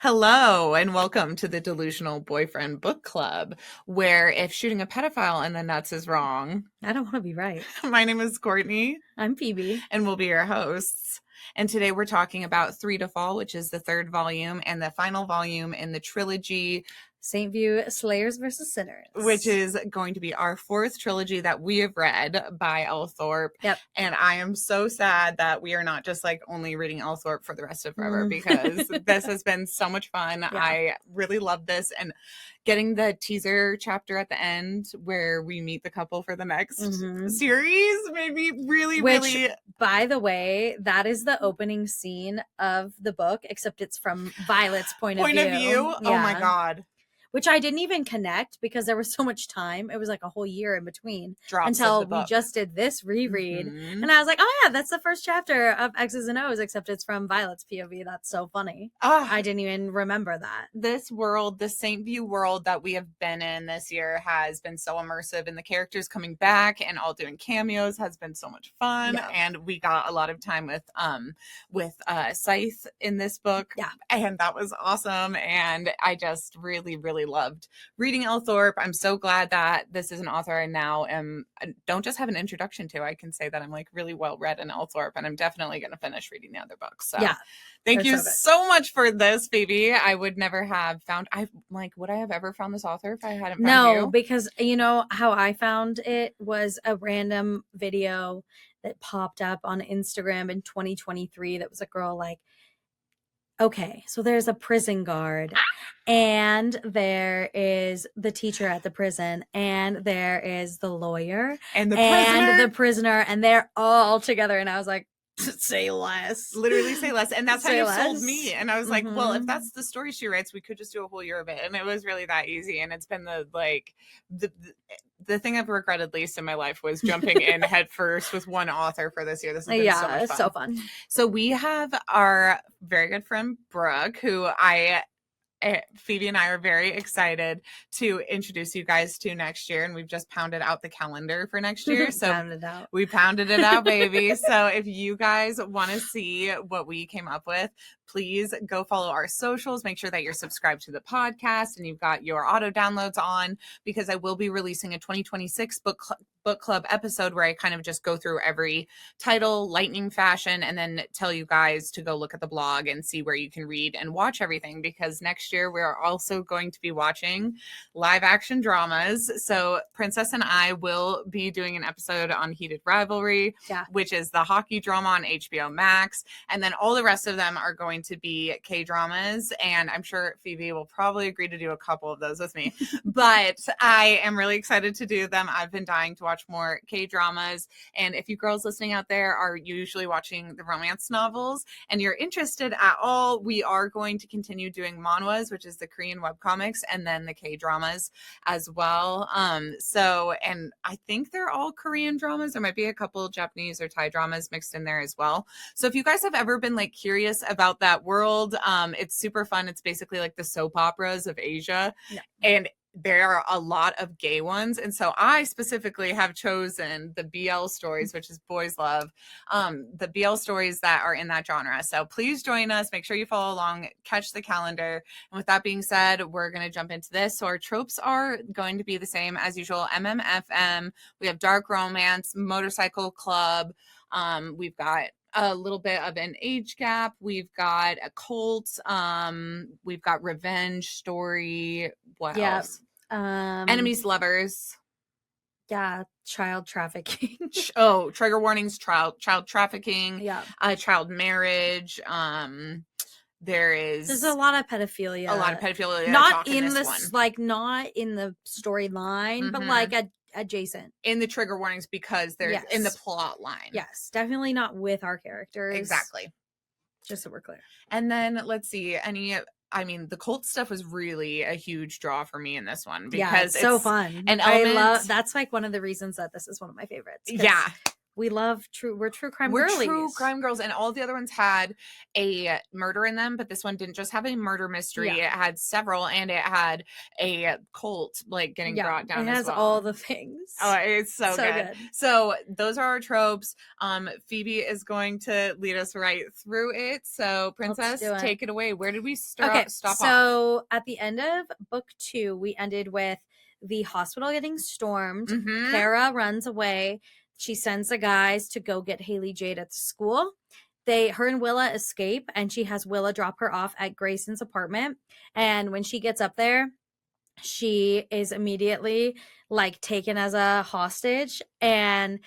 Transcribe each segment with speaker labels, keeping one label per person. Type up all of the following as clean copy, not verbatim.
Speaker 1: Hello, and welcome to the Delusional Boyfriend Book Club, where if shooting a pedophile in the nuts is wrong,
Speaker 2: I don't want to be right.
Speaker 1: my name is Courtney,
Speaker 2: I'm Phoebe.
Speaker 1: and we'll be your hosts. And today we're talking about Three to Fall, which is the third volume and the final volume in the trilogy,
Speaker 2: St. View Slayers versus Sinners.
Speaker 1: which is going to be our fourth trilogy that we have read by L. Thorpe.
Speaker 2: Yep.
Speaker 1: And I am so sad that we are not just like only reading L. Thorpe for the rest of forever because this has been so much fun.
Speaker 2: Yeah.
Speaker 1: I really love this. And getting the teaser chapter at the end where we meet the couple for the next series made me really.
Speaker 2: By the way, that is the opening scene of the book, except it's from Violet's point of view.
Speaker 1: Yeah. Oh my God.
Speaker 2: Which I didn't even connect because there was so much time. It was like a whole year in between
Speaker 1: Drops
Speaker 2: until
Speaker 1: of the
Speaker 2: we
Speaker 1: book.
Speaker 2: just did this reread. And I was like, oh yeah, that's the first chapter of X's and O's, except it's from Violet's POV. That's so funny. I didn't even remember that.
Speaker 1: This world, the St. View world that we have been in this year has been so immersive, and the characters coming back and all doing cameos has been so much fun.
Speaker 2: Yeah.
Speaker 1: And we got a lot of time with Scythe in this book.
Speaker 2: Yeah.
Speaker 1: And that was awesome. And I just really loved reading L. Thorpe. I'm so glad that this is an author I now don't just have an introduction to. I can say that I'm like really well read in L. Thorpe, and I'm definitely going to finish reading the other books. So
Speaker 2: yeah,
Speaker 1: thank you so much for this, Phoebe. I would never have found, would I have ever found this author if I hadn't found you?
Speaker 2: No, because you know how I found it was a random video that popped up on Instagram in 2023 that was a girl like, okay, so there's a prison guard and there is the teacher at the prison and there is the lawyer
Speaker 1: and
Speaker 2: the prisoner and they're all together. And I was like, say less.
Speaker 1: Literally say less. And that's how you sold me. And I was like, well, if that's the story she writes, we could just do a whole year of it. And it was really that easy. And it's been the thing I've regretted least in my life was jumping in head first with one author for this year. This has been so much fun.
Speaker 2: So fun.
Speaker 1: So we have our very good friend Brooke, who Phoebe and I are very excited to introduce you guys to next year, and we've just pounded out the calendar for next year. So we pounded it out, baby. So if you guys want to see what we came up with, please go follow our socials. Make sure that you're subscribed to the podcast and you've got your auto downloads on, because I will be releasing a 2026 book club episode where I kind of just go through every title, lightning fashion, and then tell you guys to go look at the blog and see where you can read and watch everything, because next year we're also going to be watching live action dramas. So Princess and I will be doing an episode on Heated Rivalry, which is the hockey drama on HBO Max. And then all the rest of them are going to be K-dramas. And I'm sure Phoebe will probably agree to do a couple of those with me, but I am really excited to do them. I've been dying to watch more K-dramas. And if you girls listening out there are usually watching the romance novels and you're interested at all, we are going to continue doing manhwas, which is the Korean webcomics, and then the K-dramas as well. And I think they're all Korean dramas. There might be a couple Japanese or Thai dramas mixed in there as well. So if you guys have ever been like curious about that world, it's super fun. It's basically like the soap operas of Asia. Yeah. And there are a lot of gay ones. And so I specifically have chosen the BL stories, which is boys love, the BL stories that are in that genre. So please join us. Make sure you follow along, catch the calendar. And with that being said, we're going to jump into this. So our tropes are going to be the same as usual. MMFM. We have dark romance, motorcycle club. We've got a little bit of an age gap. We've got a cult. We've got revenge story. What else? Enemies, lovers.
Speaker 2: Yeah, child trafficking.
Speaker 1: Trigger warnings, child trafficking.
Speaker 2: Yeah.
Speaker 1: Child marriage. There's
Speaker 2: a lot of pedophilia.
Speaker 1: Not in this one.
Speaker 2: Like not in the storyline, but like adjacent
Speaker 1: in the trigger warnings, because they're in the plot line.
Speaker 2: Yes, definitely not with our characters.
Speaker 1: Exactly.
Speaker 2: Just so we're clear.
Speaker 1: And then let's see, the cult stuff was really a huge draw for me in this one, because
Speaker 2: it's so fun.
Speaker 1: And
Speaker 2: I love, that's like one of the reasons that this is one of my favorites.
Speaker 1: Yeah.
Speaker 2: We love we're true crime
Speaker 1: We're
Speaker 2: girlies.
Speaker 1: true crime girls, and all the other ones had a murder in them, but this one didn't just have a murder mystery.
Speaker 2: Yeah.
Speaker 1: It had several, and it had a cult like getting brought down
Speaker 2: it
Speaker 1: as
Speaker 2: has
Speaker 1: well.
Speaker 2: all the things.
Speaker 1: Oh, it's so good. So those are our tropes. Phoebe is going to lead us right through it. So, Princess, take it away. Where did we stop off?
Speaker 2: So at the end of book 2, we ended with the hospital getting stormed. Kara runs away. She sends the guys to go get Haley Jade at the school. Her and Willa escape, and she has Willa drop her off at Grayson's apartment. And when she gets up there, she is immediately like taken as a hostage, and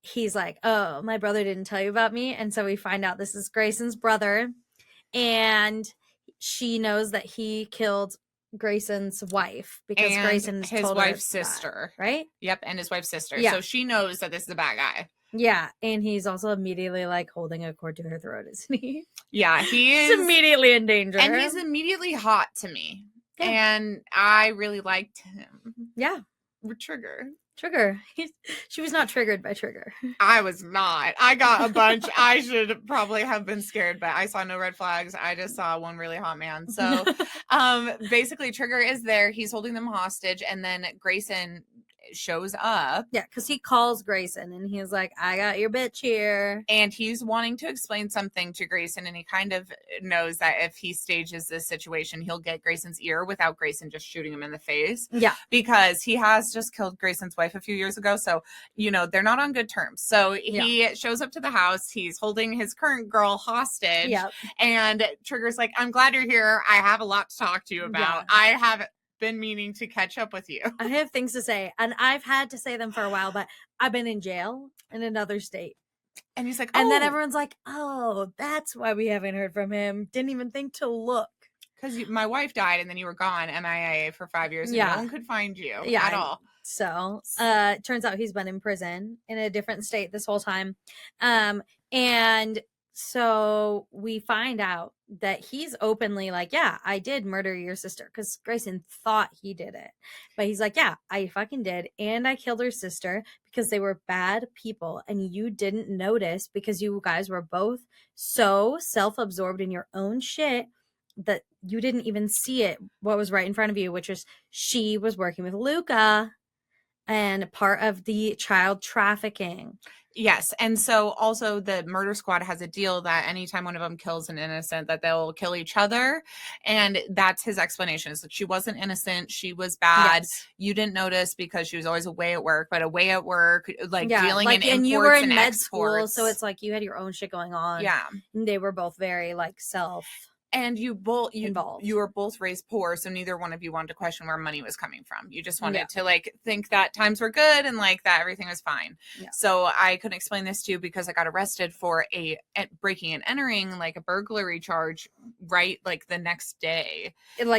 Speaker 2: he's like, oh, my brother didn't tell you about me. And so we find out this is Grayson's brother, and she knows that he killed Grayson's wife because
Speaker 1: and
Speaker 2: Grayson
Speaker 1: his
Speaker 2: told
Speaker 1: wife's
Speaker 2: her
Speaker 1: sister,
Speaker 2: that, right?
Speaker 1: Yep, and his wife's sister.
Speaker 2: Yeah.
Speaker 1: So she knows that this is a bad guy.
Speaker 2: Yeah, and he's also immediately like holding a cord to her throat, isn't he?
Speaker 1: Yeah,
Speaker 2: he's immediately in danger,
Speaker 1: and he's immediately hot to me. Yeah. And I really liked him.
Speaker 2: Yeah,
Speaker 1: Trigger.
Speaker 2: She was not triggered by Trigger.
Speaker 1: I was not. I got a bunch. I should probably have been scared, but I saw no red flags. I just saw one really hot man. So basically Trigger is there. He's holding them hostage, and then Grayson shows up.
Speaker 2: Yeah, because he calls Grayson and he's like, I got your bitch here.
Speaker 1: And he's wanting to explain something to Grayson, and he kind of knows that if he stages this situation, he'll get Grayson's ear without Grayson just shooting him in the face.
Speaker 2: Yeah.
Speaker 1: Because he has just killed Grayson's wife a few years ago. So, they're not on good terms. So he shows up to the house. He's holding his current girl hostage.
Speaker 2: Yeah.
Speaker 1: And Trigger's like, I'm glad you're here. I have a lot to talk to you about. Yeah. I have been meaning to catch up with you.
Speaker 2: I have things to say, and I've had to say them for a while, but I've been in jail in another state.
Speaker 1: And he's like,
Speaker 2: and then everyone's like, oh, that's why we haven't heard from him. Didn't even think to look.
Speaker 1: Because my wife died, and then you were gone MIA for 5 years, and no one could find you at all.
Speaker 2: So turns out he's been in prison in a different state this whole time. And so we find out that he's openly like, yeah, I did murder your sister, because Grayson thought he did it. But he's like, yeah, I fucking did. And I killed her sister because they were bad people, and you didn't notice because you guys were both so self-absorbed in your own shit that you didn't even see it, what was right in front of you, which was she was working with Luca and part of the child trafficking.
Speaker 1: Yes. And so also the murder squad has a deal that anytime one of them kills an innocent, that they'll kill each other. And that's his explanation, is that she wasn't innocent. She was bad. Yes. You didn't notice because she was always away at work, but away at work, dealing in imports and you were in med exports. School,
Speaker 2: so it's like you had your own shit going on.
Speaker 1: Yeah.
Speaker 2: And they were both very like self.
Speaker 1: And you were both raised poor, so neither one of you wanted to question where money was coming from. You just wanted to think that times were good and that everything was fine. Yeah. So I couldn't explain this to you because I got arrested for a breaking and entering, a burglary charge, right? The next day.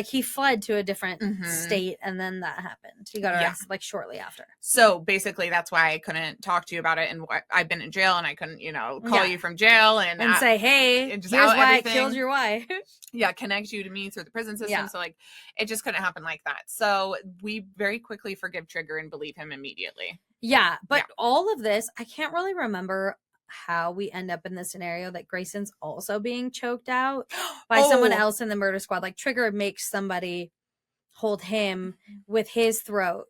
Speaker 2: He fled to a different state, and then that happened. He got arrested shortly after.
Speaker 1: So basically, that's why I couldn't talk to you about it, and I've been in jail, and I couldn't, call you from jail and
Speaker 2: say, hey, here's why I killed your wife.
Speaker 1: Yeah, connect you to me through the prison system. Yeah. So it just couldn't happen like that. So we very quickly forgive Trigger and believe him immediately.
Speaker 2: Yeah, but all of this, I can't really remember how we end up in the scenario that Grayson's also being choked out by someone else in the murder squad. Trigger makes somebody hold him with his throat.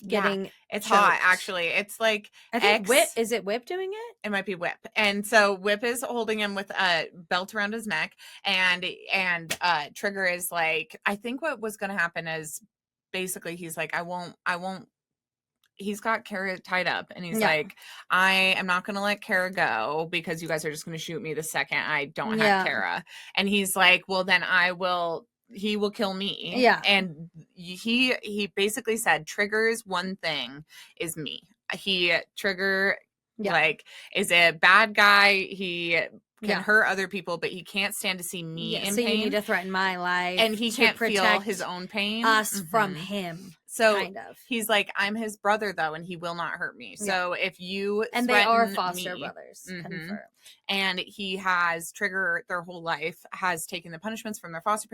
Speaker 1: It's choked. Hot, actually. It's
Speaker 2: I think Whip, is it Whip doing it?
Speaker 1: It might be Whip. And so Whip is holding him with a belt around his neck, and Trigger is I think what was going to happen is basically he's I won't. He's got Kara tied up, and he's I am not going to let Kara go because you guys are just going to shoot me the second I don't have Kara. And he's well, then he will kill me.
Speaker 2: Yeah.
Speaker 1: And he basically said Trigger's one thing is me. Trigger is a bad guy. He can hurt other people, but he can't stand to see me in
Speaker 2: so
Speaker 1: pain.
Speaker 2: You need to threaten my life.
Speaker 1: And he can't feel his own pain.
Speaker 2: Us from him.
Speaker 1: So
Speaker 2: kind of.
Speaker 1: he's like, I'm his brother though, and he will not hurt me. So if you
Speaker 2: and they are
Speaker 1: threaten
Speaker 2: foster
Speaker 1: me,
Speaker 2: brothers,
Speaker 1: Mhm.
Speaker 2: confirmed.
Speaker 1: and he has Trigger their whole life, has taken the punishments from their foster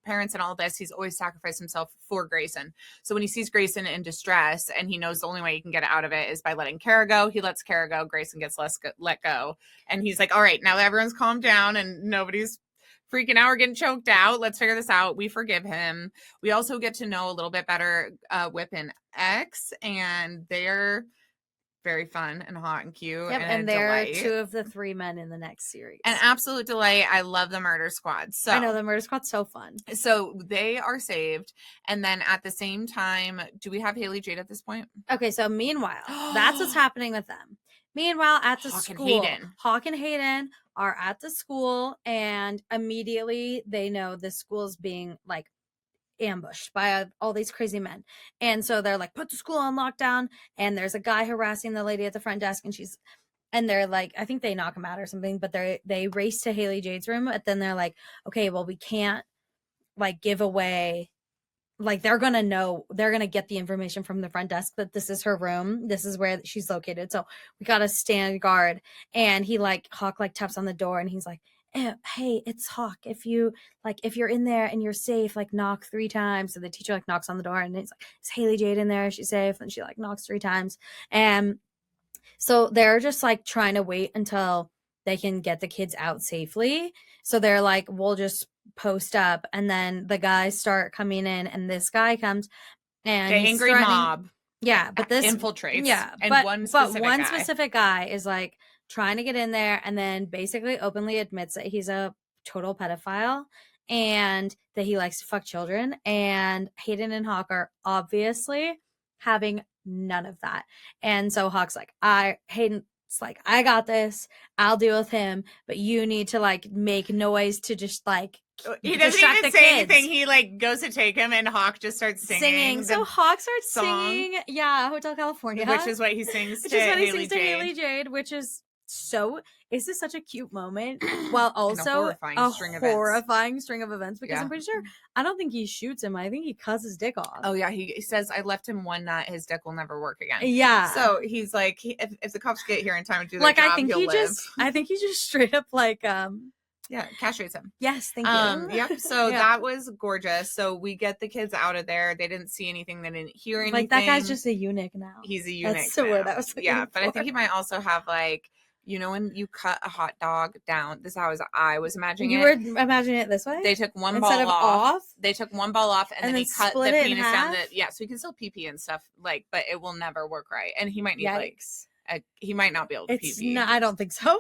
Speaker 1: parents and all this. He's always sacrificed himself for Grayson. So when he sees Grayson in distress and he knows the only way he can get out of it is by letting Kara go, he lets Kara go. Grayson gets let go. And he's like, all right, now that everyone's calmed down and nobody's freaking out or getting choked out, let's figure this out. We forgive him. We also get to know a little bit better Whip and X, and they're very fun and hot and cute.
Speaker 2: Yep, and they're 2 of the 3 men in the next series.
Speaker 1: An absolute delight. I love the Murder Squad. So
Speaker 2: I know the Murder Squad's so fun.
Speaker 1: So they are saved, and then at the same time, do we have Haley Jade at this point?
Speaker 2: Okay, so meanwhile, that's what's happening with them. Meanwhile, at the school, Hawk and Hayden are at the school, and immediately they know the school's being like ambushed by all these crazy men. And so they're like, put the school on lockdown. And there's a guy harassing the lady at the front desk, and they're like, I think they knock him out or something, but they race to Haley Jade's room. But then they're like, okay, well, we can't like give away, like they're gonna get the information from the front desk that this is her room, this is where she's located, so we gotta stand guard. And Hawk taps on the door, and he's like, hey, it's Hawk, if you're in there and you're safe, like knock 3 times. So the teacher like knocks on the door, and it's like, is Haley Jade in there, is she safe? And she like knocks 3 times. And so they're just like trying to wait until they can get the kids out safely. So they're like, we'll just post up. And then the guys start coming in, and this guy comes, and
Speaker 1: the angry mob.
Speaker 2: Yeah, but this
Speaker 1: infiltrates.
Speaker 2: Yeah,
Speaker 1: and
Speaker 2: but
Speaker 1: one
Speaker 2: specific guy is like trying to get in there, and then basically openly admits that he's a total pedophile and that he likes to fuck children. And Hayden and Hawk are obviously having none of that. And so Hawk's like, Hayden's like, I got this, I'll deal with him, but you need to like make noise to just like
Speaker 1: he doesn't even say anything. He like goes to take him, and Hawk just starts singing.
Speaker 2: So Hawk starts singing, Hotel California,
Speaker 1: which is what he sings to Haley Jade,
Speaker 2: which is this is such a cute moment, while also a horrifying string of events, because I'm pretty sure, I don't think he shoots him, I think he cuts his dick off.
Speaker 1: Oh yeah, he says, I left him one nut, his dick will never work again.
Speaker 2: Yeah.
Speaker 1: So he's like, if the cops get here in time to do their job,
Speaker 2: I think he just straight up like
Speaker 1: castrates him.
Speaker 2: Yes, thank you.
Speaker 1: Yep. So that was gorgeous. So we get the kids out of there. They didn't see anything. They didn't hear anything.
Speaker 2: Like that guy's just a eunuch now.
Speaker 1: He's a eunuch.
Speaker 2: That's the word I was looking for.
Speaker 1: But I think he might also have like, you know, when you cut a hot dog down, this is how I was imagining it.
Speaker 2: You were imagining it this way?
Speaker 1: They took one
Speaker 2: instead
Speaker 1: ball off. They took one ball off, and then he cut the penis down. So he can still pee and stuff, like, but it will never work right. And he might need he might not be able to pee.
Speaker 2: No, I don't think so.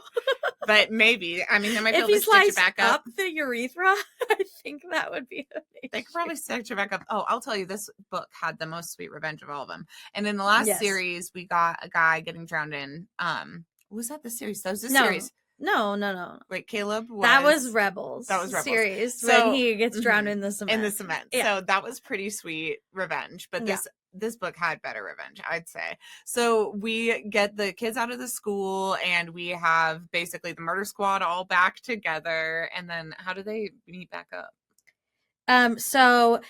Speaker 1: But maybe. I mean, they might be able
Speaker 2: to
Speaker 1: stitch it back up.
Speaker 2: The urethra, I think that would be amazing.
Speaker 1: They could probably stitch it back up. Oh, I'll tell you, this book had the most sweet revenge of all of them. And in the last series, we got a guy getting drowned in. Was that the series? That was the series.
Speaker 2: No.
Speaker 1: Wait, Caleb was...
Speaker 2: That was Rebels.
Speaker 1: That was Rebels.
Speaker 2: Series, so, when he gets drowned in the cement.
Speaker 1: So that was pretty sweet revenge. But this book had better revenge, I'd say. So we get the kids out of the school, and we have basically the murder squad all back together. And then how do they meet back up?
Speaker 2: So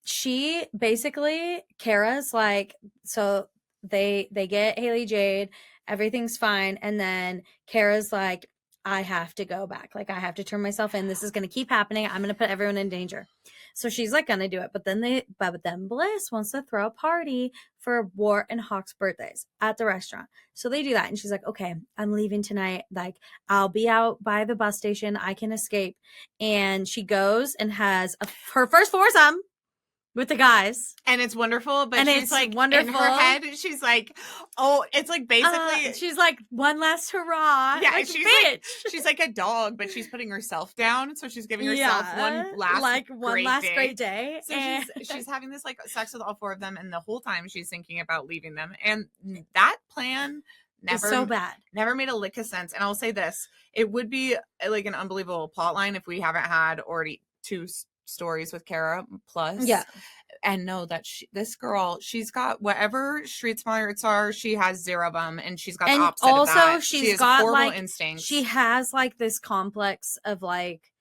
Speaker 2: she basically, Kara's like, so they get Haley Jade, everything's fine, and then Kara's like, I have to go back, like I have to turn myself in, this is going to keep happening, I'm going to put everyone in danger. So she's like gonna do it, but then Bliss wants to throw a party for Wart and Hawk's birthdays at the restaurant. So they do that, and she's like, okay, I'm leaving tonight, like I'll be out by the bus station, I can escape. And she goes and has her first foursome with the guys,
Speaker 1: and it's wonderful. But she's like, wonderful in her head, she's like, oh, it's like basically
Speaker 2: she's like, one last hurrah.
Speaker 1: Yeah,
Speaker 2: like,
Speaker 1: she's like a dog, but she's putting herself down, so she's giving herself one last great day. So she's having this like sex with all 4 of them, and the whole time she's thinking about leaving them. And that plan never,
Speaker 2: so bad,
Speaker 1: never made a lick of sense. And I'll say this, it would be like an unbelievable plot line if we haven't had already 2 stories with Kara plus. And know that this girl, she's got whatever street smarts are, she has 0 of them, and she's got the opposite of that.
Speaker 2: Also, she's got
Speaker 1: horrible
Speaker 2: like
Speaker 1: instincts.
Speaker 2: She has like this complex of like,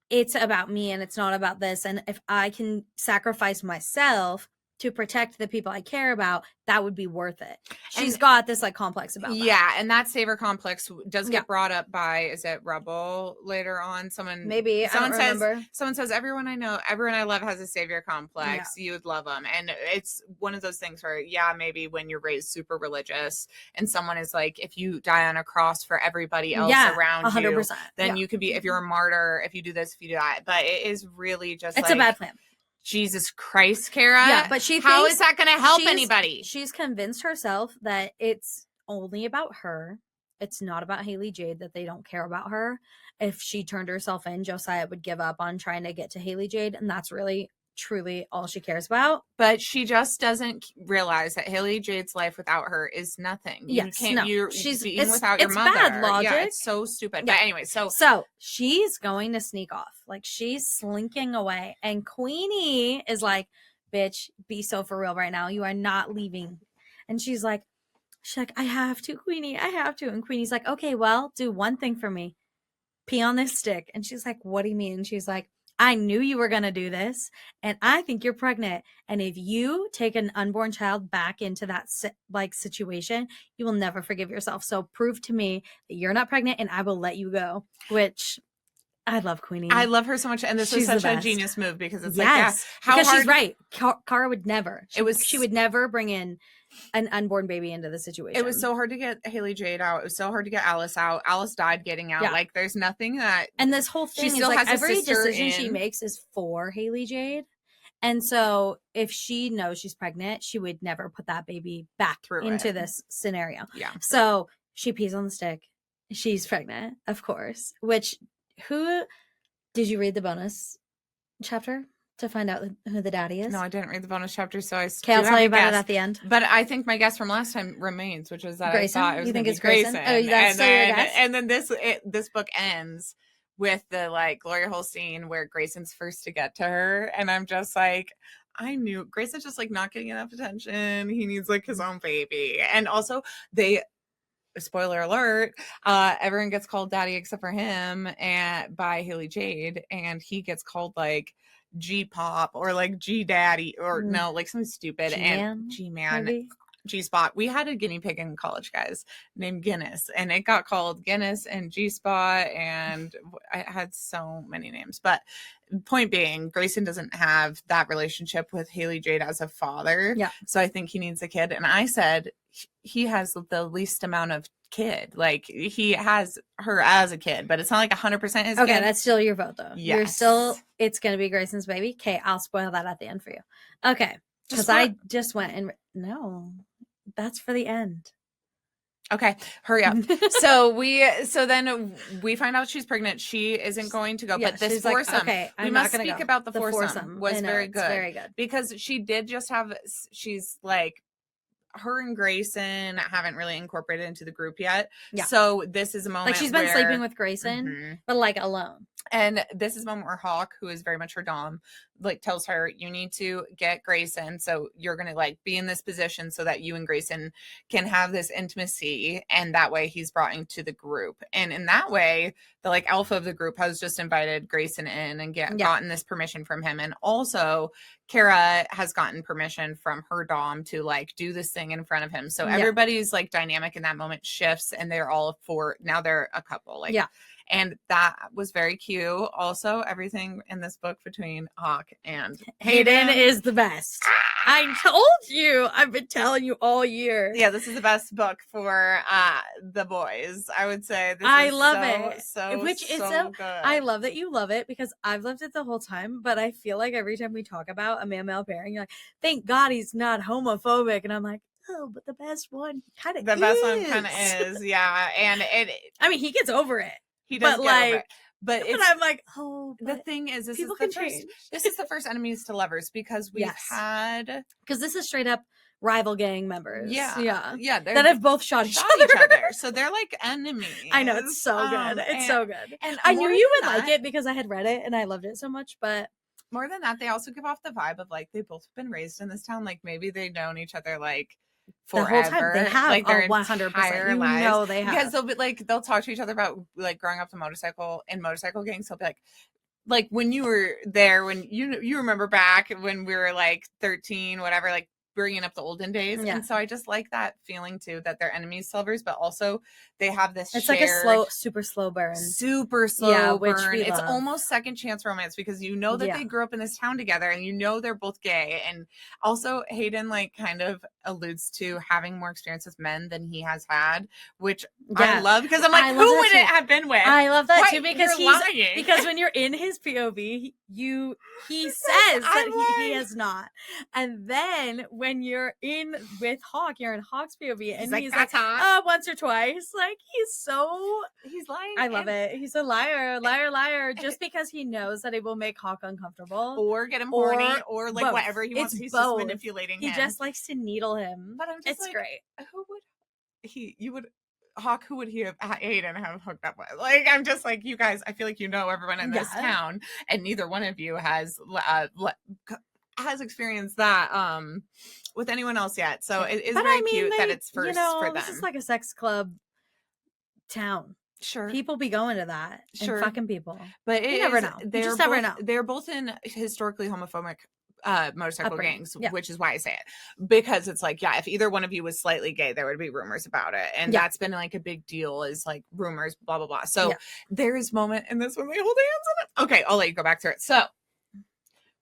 Speaker 2: it's about me and it's not about this, and if I can sacrifice myself to protect the people I care about, that would be worth it. She's
Speaker 1: And-
Speaker 2: got this like complex about that.
Speaker 1: Yeah, and that savior complex does get
Speaker 2: Yeah.
Speaker 1: brought up by, is it Rebel later on?
Speaker 2: Maybe, I don't remember.
Speaker 1: Someone says, everyone I know, everyone I love has a savior complex. You would love them. And it's one of those things where, yeah, maybe when you're raised super religious and someone is like, if you die on a cross for everybody else around
Speaker 2: 100%.
Speaker 1: you, then you could be, if you're a martyr, if you do this, if you do that. But it is really just
Speaker 2: It's a bad plan.
Speaker 1: Jesus Christ, Kara.
Speaker 2: Yeah, but
Speaker 1: how is that going to help anybody?
Speaker 2: She's convinced herself that it's only about her. It's not about Haley Jade, that they don't care about her. If she turned herself in, Josiah would give up on trying to get to Haley Jade, and that's really truly all she cares about.
Speaker 1: But she just doesn't realize that Haley Jade's life without her is nothing. She's being without your mother. It's bad logic. Yeah, it's so stupid. Yeah. But anyway, so
Speaker 2: she's going to sneak off. Like, she's slinking away, and Queenie is like, bitch, be so for real right now. You are not leaving. And she's like, I have to, Queenie, I have to. And Queenie's like, okay, well, do one thing for me. Pee on this stick. And she's like, what do you mean? And she's like, I knew you were going to do this, and I think you're pregnant. And if you take an unborn child back into that situation, you will never forgive yourself. So prove to me that you're not pregnant, and I will let you go. Which, I love Queenie.
Speaker 1: I love her so much, and this was such a genius move because it's because
Speaker 2: she's right. Kara would never. She would never bring in an unborn baby into the situation.
Speaker 1: It was so hard to get Haley Jade out. It was so hard to get Alice out. Alice died getting out. Like, there's nothing that.
Speaker 2: And this whole thing is like every decision she makes is for Haley Jade. And so if she knows she's pregnant, she would never put that baby back into this scenario.
Speaker 1: Yeah.
Speaker 2: So she pees on the stick. She's pregnant, of course. Which, did you read the bonus chapter to find out who the daddy is?
Speaker 1: No, I didn't read the bonus chapter, so I'll
Speaker 2: tell you about it at the end.
Speaker 1: But I think my guess from last time remains, which was that
Speaker 2: Grayson?
Speaker 1: I thought it was
Speaker 2: going to be
Speaker 1: Grayson.
Speaker 2: Oh, that's still your guess?
Speaker 1: And then this book ends with the Gloria Hole scene where Grayson's first to get to her, and I'm just like, I knew Grayson's just not getting enough attention. He needs his own baby. And also spoiler alert, everyone gets called daddy except for him, and by Haley Jade, and he gets called G Pop or G Daddy or something stupid.
Speaker 2: G-Man,
Speaker 1: and G Man, G Spot. We had a guinea pig in college, guys, named Guinness, and it got called Guinness and G Spot, and I had so many names. But point being, Grayson doesn't have that relationship with Haley Jade as a father.
Speaker 2: Yeah.
Speaker 1: So I think he needs a kid. And I said he has the least amount of kid. He has her as a kid, but it's not 100% his kid.
Speaker 2: Okay, that's still your vote though.
Speaker 1: Yes.
Speaker 2: You're still, it's going to be Grayson's baby. Okay, I'll spoil that at the end for you. Okay. Because I just went and no, that's for the end.
Speaker 1: Okay, hurry up. So then we find out she's pregnant. She isn't going to go, but this foursome.
Speaker 2: Okay,
Speaker 1: we must speak about the foursome. Was very good.
Speaker 2: Very good
Speaker 1: because she did just have. She's her and Grayson haven't really incorporated into the group yet. Yeah. So this is a moment
Speaker 2: she's been sleeping with Grayson, but alone.
Speaker 1: And this is a moment where Hawk, who is very much her dom, tells her, you need to get Grayson. So you're going to be in this position so that you and Grayson can have this intimacy. And that way he's brought into the group. And in that way, the alpha of the group has just invited Grayson in and gotten this permission from him. And also Kara has gotten permission from her dom to do this thing in front of him. So everybody's dynamic in that moment shifts, and they're all now they're a couple. And that was very cute. Also, everything in this book between Hawk and
Speaker 2: Hayden is the best. I told you. I've been telling you all year.
Speaker 1: Yeah, this is the best book for the boys. I would say.
Speaker 2: I love it.
Speaker 1: So good.
Speaker 2: I love that you love it because I've loved it the whole time. But I feel like every time we talk about a male pairing, you're like, thank God he's not homophobic. And I'm like, oh, but the best one kind of is.
Speaker 1: The best one kind of is. Yeah. And
Speaker 2: he gets over it.
Speaker 1: He does get over it. But
Speaker 2: I'm like, oh,
Speaker 1: the thing is, this is the first enemies to lovers because we've had,
Speaker 2: because this is straight up rival gang members.
Speaker 1: Yeah.
Speaker 2: That have both shot each other.
Speaker 1: So they're enemies.
Speaker 2: I know, it's so good. It's so good. And I knew you would like it because I had read it and I loved it so much. But
Speaker 1: more than that, they also give off the vibe of they both have been raised in this town. Maybe they've known each other forever.
Speaker 2: The whole time they have their 100%. You know they have.
Speaker 1: Because they'll be they'll talk to each other about growing up in motorcycle gangs. They'll be like when you were there, when you remember back when we were like 13, whatever, like bringing up the olden days.
Speaker 2: Yeah.
Speaker 1: And so I just like that feeling too, that they're enemies to lovers, but also they have this
Speaker 2: It's like a super slow burn.
Speaker 1: Super slow
Speaker 2: which
Speaker 1: burn.
Speaker 2: we
Speaker 1: It's
Speaker 2: love.
Speaker 1: almost second chance romance because you know that
Speaker 2: Yeah.
Speaker 1: they grew up in this town together and you know they're both gay. And also Hayden like kind of alludes to having more experience with men than he has had, which I love because I'm like, who would it have been with?
Speaker 2: I love that
Speaker 1: What?
Speaker 2: too because
Speaker 1: You're lying.
Speaker 2: because when you're in his POV, he says that he has not. And then when you're in with Hawk, you're in Hawk's POV and he's like once or twice. Like he's lying. I love it. He's a liar. Just because he knows that it will make Hawk uncomfortable.
Speaker 1: Or get him horny or like both. Whatever he wants. He's just manipulating him.
Speaker 2: He just likes to needle him.
Speaker 1: But I'm just
Speaker 2: it's great.
Speaker 1: Who would Hawk, who would he have Hayden have hooked up with? Like, I'm just like, you guys, I feel like you know everyone in this town, and neither one of you has experienced that with anyone else yet. So it is very cute that it's first for them.
Speaker 2: This is like a sex club town.
Speaker 1: Sure.
Speaker 2: People be going to that. Sure. And fucking people.
Speaker 1: But
Speaker 2: you never know. You just never know.
Speaker 1: They're both in historically homophobic motorcycle gangs, which is why I say it, because it's like, if either one of you was slightly gay, there would be rumors about it, and that's been like a big deal, is like rumors, blah blah blah. So there is moment in this when they hold hands in it. Okay, I'll let you go back to it. So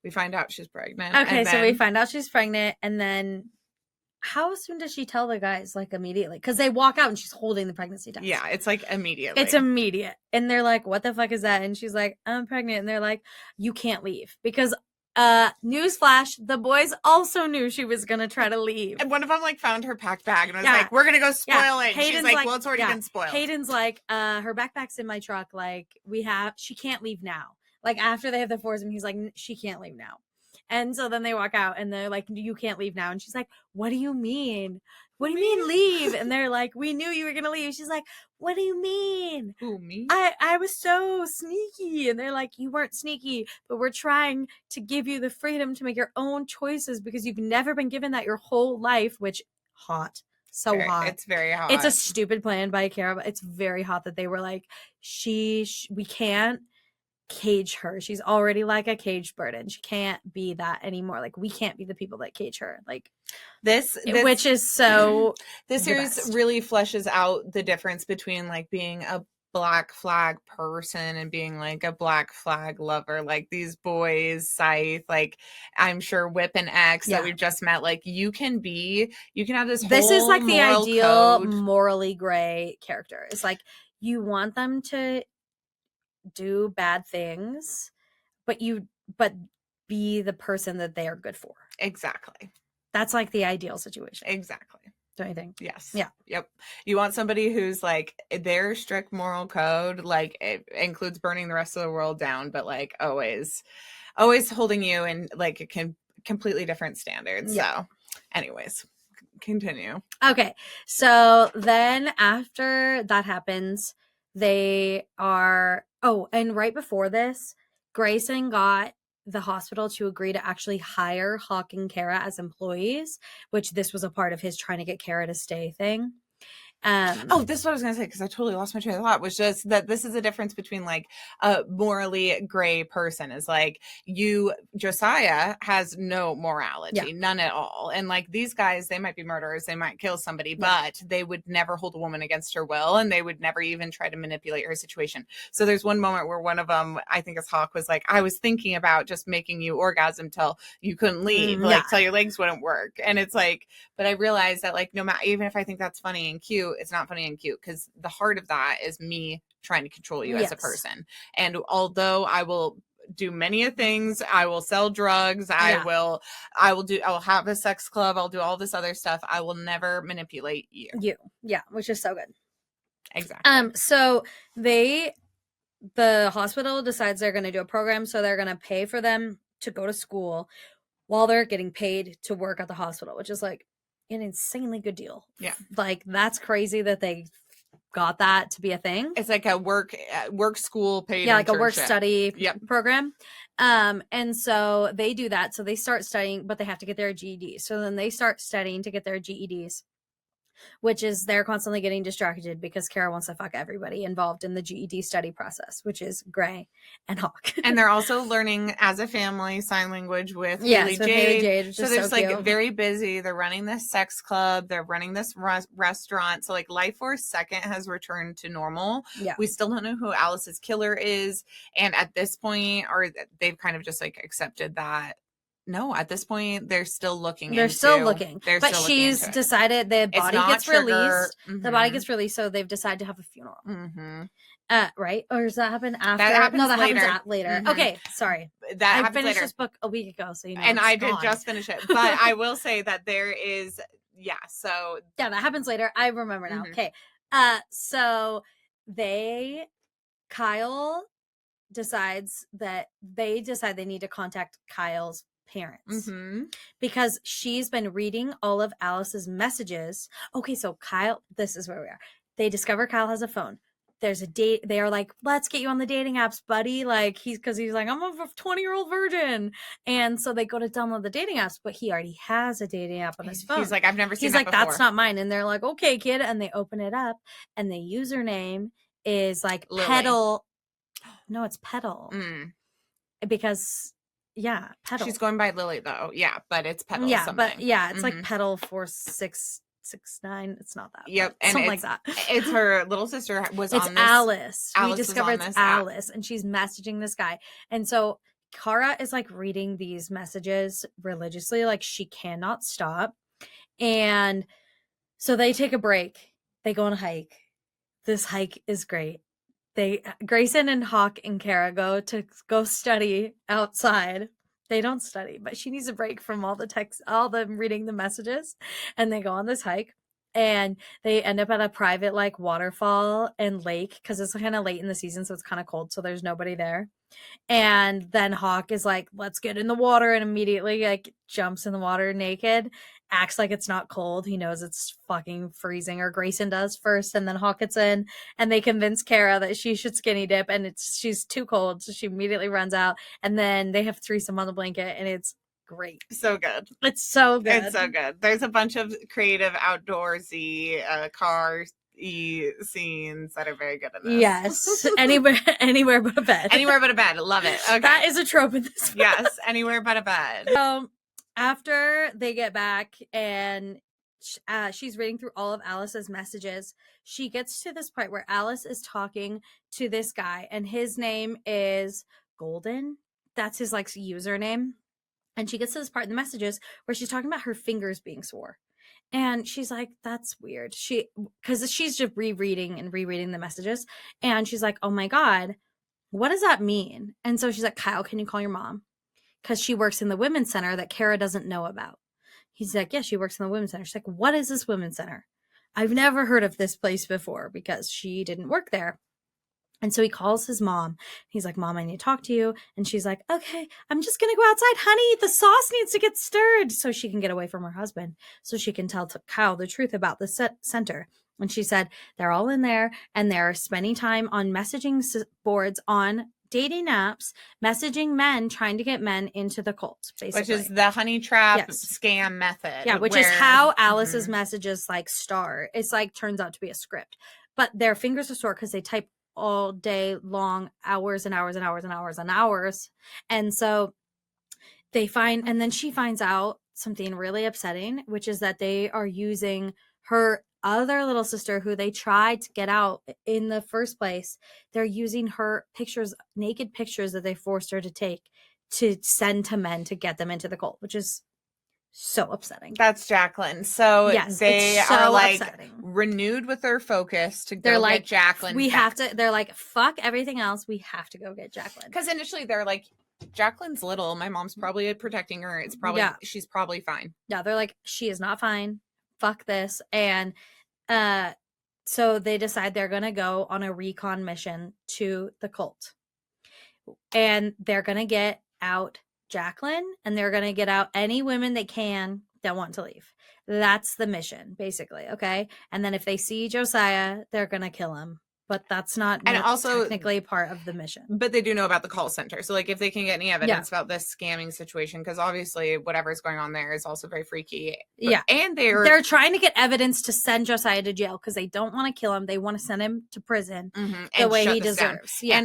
Speaker 1: we find out she's pregnant.
Speaker 2: Okay, so we find out she's pregnant, and then how soon does she tell the guys? Like immediately, because they walk out and she's holding the pregnancy test.
Speaker 1: Yeah, it's like immediately.
Speaker 2: It's immediate, and they're like, "What the fuck is that?" And she's like, "I'm pregnant," and they're like, "You can't leave," because newsflash, the boys also knew she was gonna try to leave.
Speaker 1: And one of them like found her packed bag and was like, "We're gonna go spoil it."
Speaker 2: Hayden's
Speaker 1: she's like, "Well, it's already been spoiled."
Speaker 2: Hayden's like, her backpack's in my truck. Like, she can't leave now. Like after they have the foursome, he's like, she can't leave now. And so then they walk out and they're like, you can't leave now. And she's like, what do you mean? What do you mean leave? And they're like, we knew you were going to leave. She's like, what do you mean?
Speaker 1: Who, me?
Speaker 2: I was so sneaky. And they're like, you weren't sneaky, but we're trying to give you the freedom to make your own choices because you've never been given that your whole life, which hot. So hot.
Speaker 1: It's very hot.
Speaker 2: It's a stupid plan by Kara, but it's very hot that they were like, we can't cage her. She's already like a caged bird and she can't be that anymore. Like we can't be the people that cage her. Like this which is so
Speaker 1: this series really fleshes out the difference between like being a black flag person and being like a black flag lover. Like these boys, Scythe, like I'm sure Whip and X that we've just met, like you can have this
Speaker 2: is like the ideal
Speaker 1: code.
Speaker 2: Morally gray character. It's like you want them to do bad things, but be the person that they are good for.
Speaker 1: Exactly.
Speaker 2: That's like the ideal situation.
Speaker 1: Exactly.
Speaker 2: Don't you think?
Speaker 1: Yes.
Speaker 2: Yeah.
Speaker 1: Yep. You want somebody who's like their strict moral code, like it includes burning the rest of the world down, but like always holding you in like a completely different standards. Yeah. So anyways, continue.
Speaker 2: Okay. So then after that happens, they are and right before this, Grayson got the hospital to agree to actually hire Hawk and Kara as employees, which this was a part of his trying to get Kara to stay thing.
Speaker 1: This is what I was gonna say, because I totally lost my train of thought, was just that this is a difference between like a morally gray person is like Josiah has no morality, none at all, and like these guys, they might be murderers, they might kill somebody, but they would never hold a woman against her will, and they would never even try to manipulate her situation. So there's one moment where one of them, I think it's Hawk, was like, I was thinking about just making you orgasm till you couldn't leave, like till your legs wouldn't work, and it's like, but I realized that like no matter, even if I think that's funny and cute, it's not funny and cute, because the heart of that is me trying to control you as a person. And although I will do many things, I will sell drugs, I will have a sex club, I'll do all this other stuff, I will never manipulate you.
Speaker 2: Which is so good.
Speaker 1: Exactly.
Speaker 2: So the hospital decides they're going to do a program, so they're going to pay for them to go to school while they're getting paid to work at the hospital, which is like an insanely good deal.
Speaker 1: Yeah.
Speaker 2: Like that's crazy that they got that to be a thing.
Speaker 1: It's like a work school paid
Speaker 2: like a work
Speaker 1: internship.
Speaker 2: study program. And so they do that. So they start studying, but they have to get their GED. So then they start studying to get their GEDs. which is they're constantly getting distracted because Kara wants to fuck everybody involved in the GED study process, which is Gray and Hawk.
Speaker 1: And they're also learning as a family sign language with
Speaker 2: Yes, with Haley Jade, which
Speaker 1: so
Speaker 2: is
Speaker 1: they're
Speaker 2: so
Speaker 1: just like
Speaker 2: cute.
Speaker 1: very busy. They're running this sex club. They're running this restaurant. So like life for a second has returned to normal.
Speaker 2: Yeah.
Speaker 1: We still don't know who Alice's killer is. And at this point, or they've kind of just like accepted that. No, at this point, they're still looking.
Speaker 2: They're still looking.
Speaker 1: They're
Speaker 2: but
Speaker 1: still
Speaker 2: she's
Speaker 1: looking into it.
Speaker 2: decided the
Speaker 1: It's
Speaker 2: body
Speaker 1: not
Speaker 2: gets
Speaker 1: trigger.
Speaker 2: released.
Speaker 1: Mhm.
Speaker 2: The body gets released, so they've decided to have a funeral.
Speaker 1: Mm-hmm.
Speaker 2: Right? Or does that happen after?
Speaker 1: That happens
Speaker 2: no, that
Speaker 1: later.
Speaker 2: happens later.
Speaker 1: Mhm.
Speaker 2: Okay, sorry.
Speaker 1: That
Speaker 2: I
Speaker 1: happens
Speaker 2: finished
Speaker 1: later.
Speaker 2: this book a week ago, so you know.
Speaker 1: And I did
Speaker 2: gone.
Speaker 1: just finish it. But I will say that there is, so.
Speaker 2: Yeah, that happens later. I remember now.
Speaker 1: Mhm.
Speaker 2: Okay. So Kyle decides that they need to contact Kyle's parents
Speaker 1: Mm-hmm.
Speaker 2: because she's been reading all of Alice's messages. Okay, so Kyle, this is where we are. They discover Kyle has a phone. There's a date. They are like, let's get you on the dating apps, buddy. Like he's like, I'm a 20-year-old virgin. And so they go to download the dating apps, but he already has a dating app on his phone.
Speaker 1: He's like, I've never seen
Speaker 2: He's
Speaker 1: that
Speaker 2: like,
Speaker 1: before.
Speaker 2: that's not mine. And they're like, okay, kid. And they open it up and the username is like
Speaker 1: Lily.
Speaker 2: Petal. No, it's Petal.
Speaker 1: Mm.
Speaker 2: Because Petal.
Speaker 1: She's going by Lily though. Yeah, but it's Petal something.
Speaker 2: But it's like Petal 4669. It's not that.
Speaker 1: Yep, and
Speaker 2: something like that.
Speaker 1: It's her little sister was
Speaker 2: it's
Speaker 1: on this.
Speaker 2: Alice.
Speaker 1: Alice
Speaker 2: we discover
Speaker 1: was on
Speaker 2: it's
Speaker 1: this
Speaker 2: Alice, and she's messaging this guy. And so Kara is like reading these messages religiously, like she cannot stop. And so they take a break. They go on a hike. This hike is great. Grayson and Hawk and Kara go study outside. They don't study, but she needs a break from all the reading the messages. And they go on this hike and they end up at a private like waterfall and lake because it's kind of late in the season, so it's kind of cold, so there's nobody there. And then Hawk is like, let's get in the water, and immediately like jumps in the water naked, acts like it's not cold. He knows it's fucking freezing, or Grayson does first, and then Hawk gets in, and they convince Kara that she should skinny dip, and she's too cold, so she immediately runs out, and then they have threesome on the blanket, and it's great.
Speaker 1: So good.
Speaker 2: It's so good.
Speaker 1: It's so good. There's a bunch of creative outdoorsy cars scenes that are very good in this.
Speaker 2: Yes. anywhere but a bed.
Speaker 1: Anywhere but a bed. Love it. Okay.
Speaker 2: That is a trope in this book.
Speaker 1: Yes, anywhere but a bed.
Speaker 2: So after they get back and she's reading through all of Alice's messages, she gets to this part where Alice is talking to this guy, and his name is Golden. That's his like username. And she gets to this part in the messages where she's talking about her fingers being sore. And she's like, that's weird. Because she's just rereading the messages. And she's like, oh my God, what does that mean? And so she's like, Kyle, can you call your mom? Because she works in the women's center that Kara doesn't know about. He's like, yeah, she works in the women's center. She's like, what is this women's center? I've never heard of this place before because she didn't work there. And so he calls his mom. He's like, Mom, I need to talk to you. And she's like, okay, I'm just going to go outside. Honey, the sauce needs to get stirred so she can get away from her husband, so she can tell Kyle the truth about the center. And she said, they're all in there and they're spending time on messaging boards on dating apps, messaging men, trying to get men into the cult, basically.
Speaker 1: Which is the honey trap scam method.
Speaker 2: Yeah, which is how Alice's messages like start. It's like turns out to be a script. But their fingers are sore because they type all day long, hours and hours and hours and hours and hours. And so and then she finds out something really upsetting, which is that they are using her other little sister who they tried to get out in the first place. They're using her pictures, naked pictures that they forced her to take, to send to men to get them into the cult, which is so upsetting.
Speaker 1: That's Jacqueline. So
Speaker 2: yes,
Speaker 1: they
Speaker 2: so
Speaker 1: are like
Speaker 2: upsetting.
Speaker 1: Renewed with their focus to go get Jacqueline.
Speaker 2: They're like, fuck everything else. We have to go get Jacqueline.
Speaker 1: Because initially they're like, Jacqueline's little. My mom's probably protecting her. It's probably, she's probably fine.
Speaker 2: Yeah, they're like, she is not fine. Fuck this. And so they decide they're going to go on a recon mission to the cult. And they're going to get out Jacqueline, and they're going to get out any women they can that want to leave. That's the mission, basically. Okay. And then if they see Josiah, they're going to kill him but that's not
Speaker 1: And also
Speaker 2: technically part of the mission.
Speaker 1: But they do know about the call center. So, like, if they can get any evidence
Speaker 2: Yeah.
Speaker 1: about this scamming situation, because obviously whatever's going on there is also very freaky.
Speaker 2: Yeah.
Speaker 1: And
Speaker 2: they're trying to get evidence to send Josiah to jail because they don't want to kill him. They want to send him to prison the way he deserves.
Speaker 1: Yes.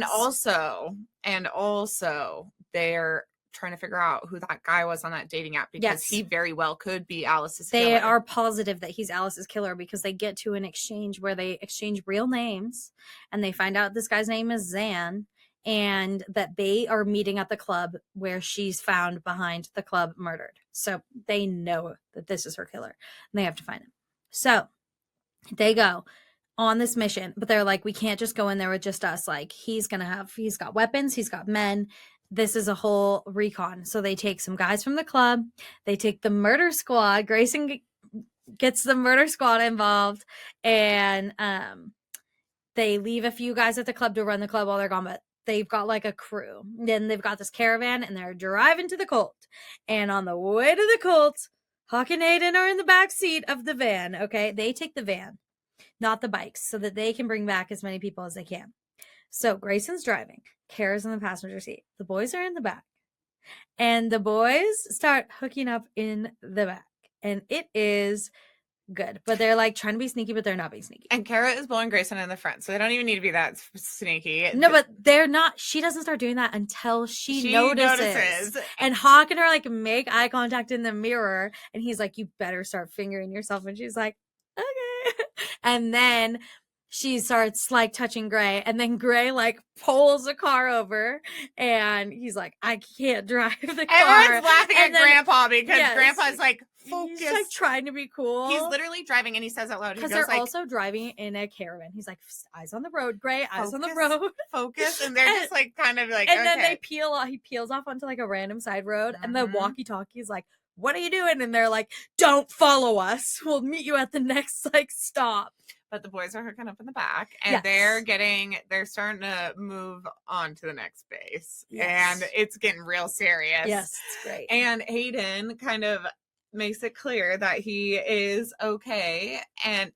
Speaker 1: And also, they're trying to figure out who that guy was on that dating app because he very well could be Alice's killer.
Speaker 2: They are positive that he's Alice's killer because they get to an exchange where they exchange real names and they find out this guy's name is Zan and that they are meeting at the club where she's found behind the club murdered. So they know that this is her killer and they have to find him. So they go on this mission, but they're like, we can't just go in there with just us. Like, he's got weapons, he's got men. This is a whole recon. So they take some guys from the club. They take the murder squad. Grayson gets the murder squad involved. And they leave a few guys at the club to run the club while they're gone. But they've got like a crew. Then they've got this caravan and they're driving to the cult. And on the way to the cult, Hawk and Aiden are in the back seat of the van. Okay. They take the van, not the bikes, so that they can bring back as many people as they can. So Grayson's driving. Kara's in the passenger seat. The boys are in the back. And the boys start hooking up in the back. And it is good. But they're like trying to be sneaky, but they're not being sneaky.
Speaker 1: And Kara is blowing Grayson in the front. So they don't even need to be that sneaky.
Speaker 2: No, but they're not. She doesn't start doing that until she notices. And Hawk and her like make eye contact in the mirror. And he's like, you better start fingering yourself. And she's like, okay. And then she starts like touching Gray, and then Gray like pulls the car over, and he's like, I can't drive the car.
Speaker 1: Everyone's laughing at Grandpa because Grandpa's like, focus.
Speaker 2: He's like trying to be cool.
Speaker 1: He's literally driving, and he says out loud,
Speaker 2: because they're like, also driving in a caravan. He's like, eyes on the road, Gray, eyes on the road,
Speaker 1: focus. And they're just like kind of like,
Speaker 2: and then they peel off. He peels off onto like a random side road, and the walkie-talkie is like, what are you doing? And they're like, don't follow us. We'll meet you at the next like stop.
Speaker 1: But the boys are hooking up in the back, and they're starting to move on to the next base. Yes. And it's getting real serious.
Speaker 2: Yes, it's great.
Speaker 1: And Hayden kind of makes it clear that he is okay, and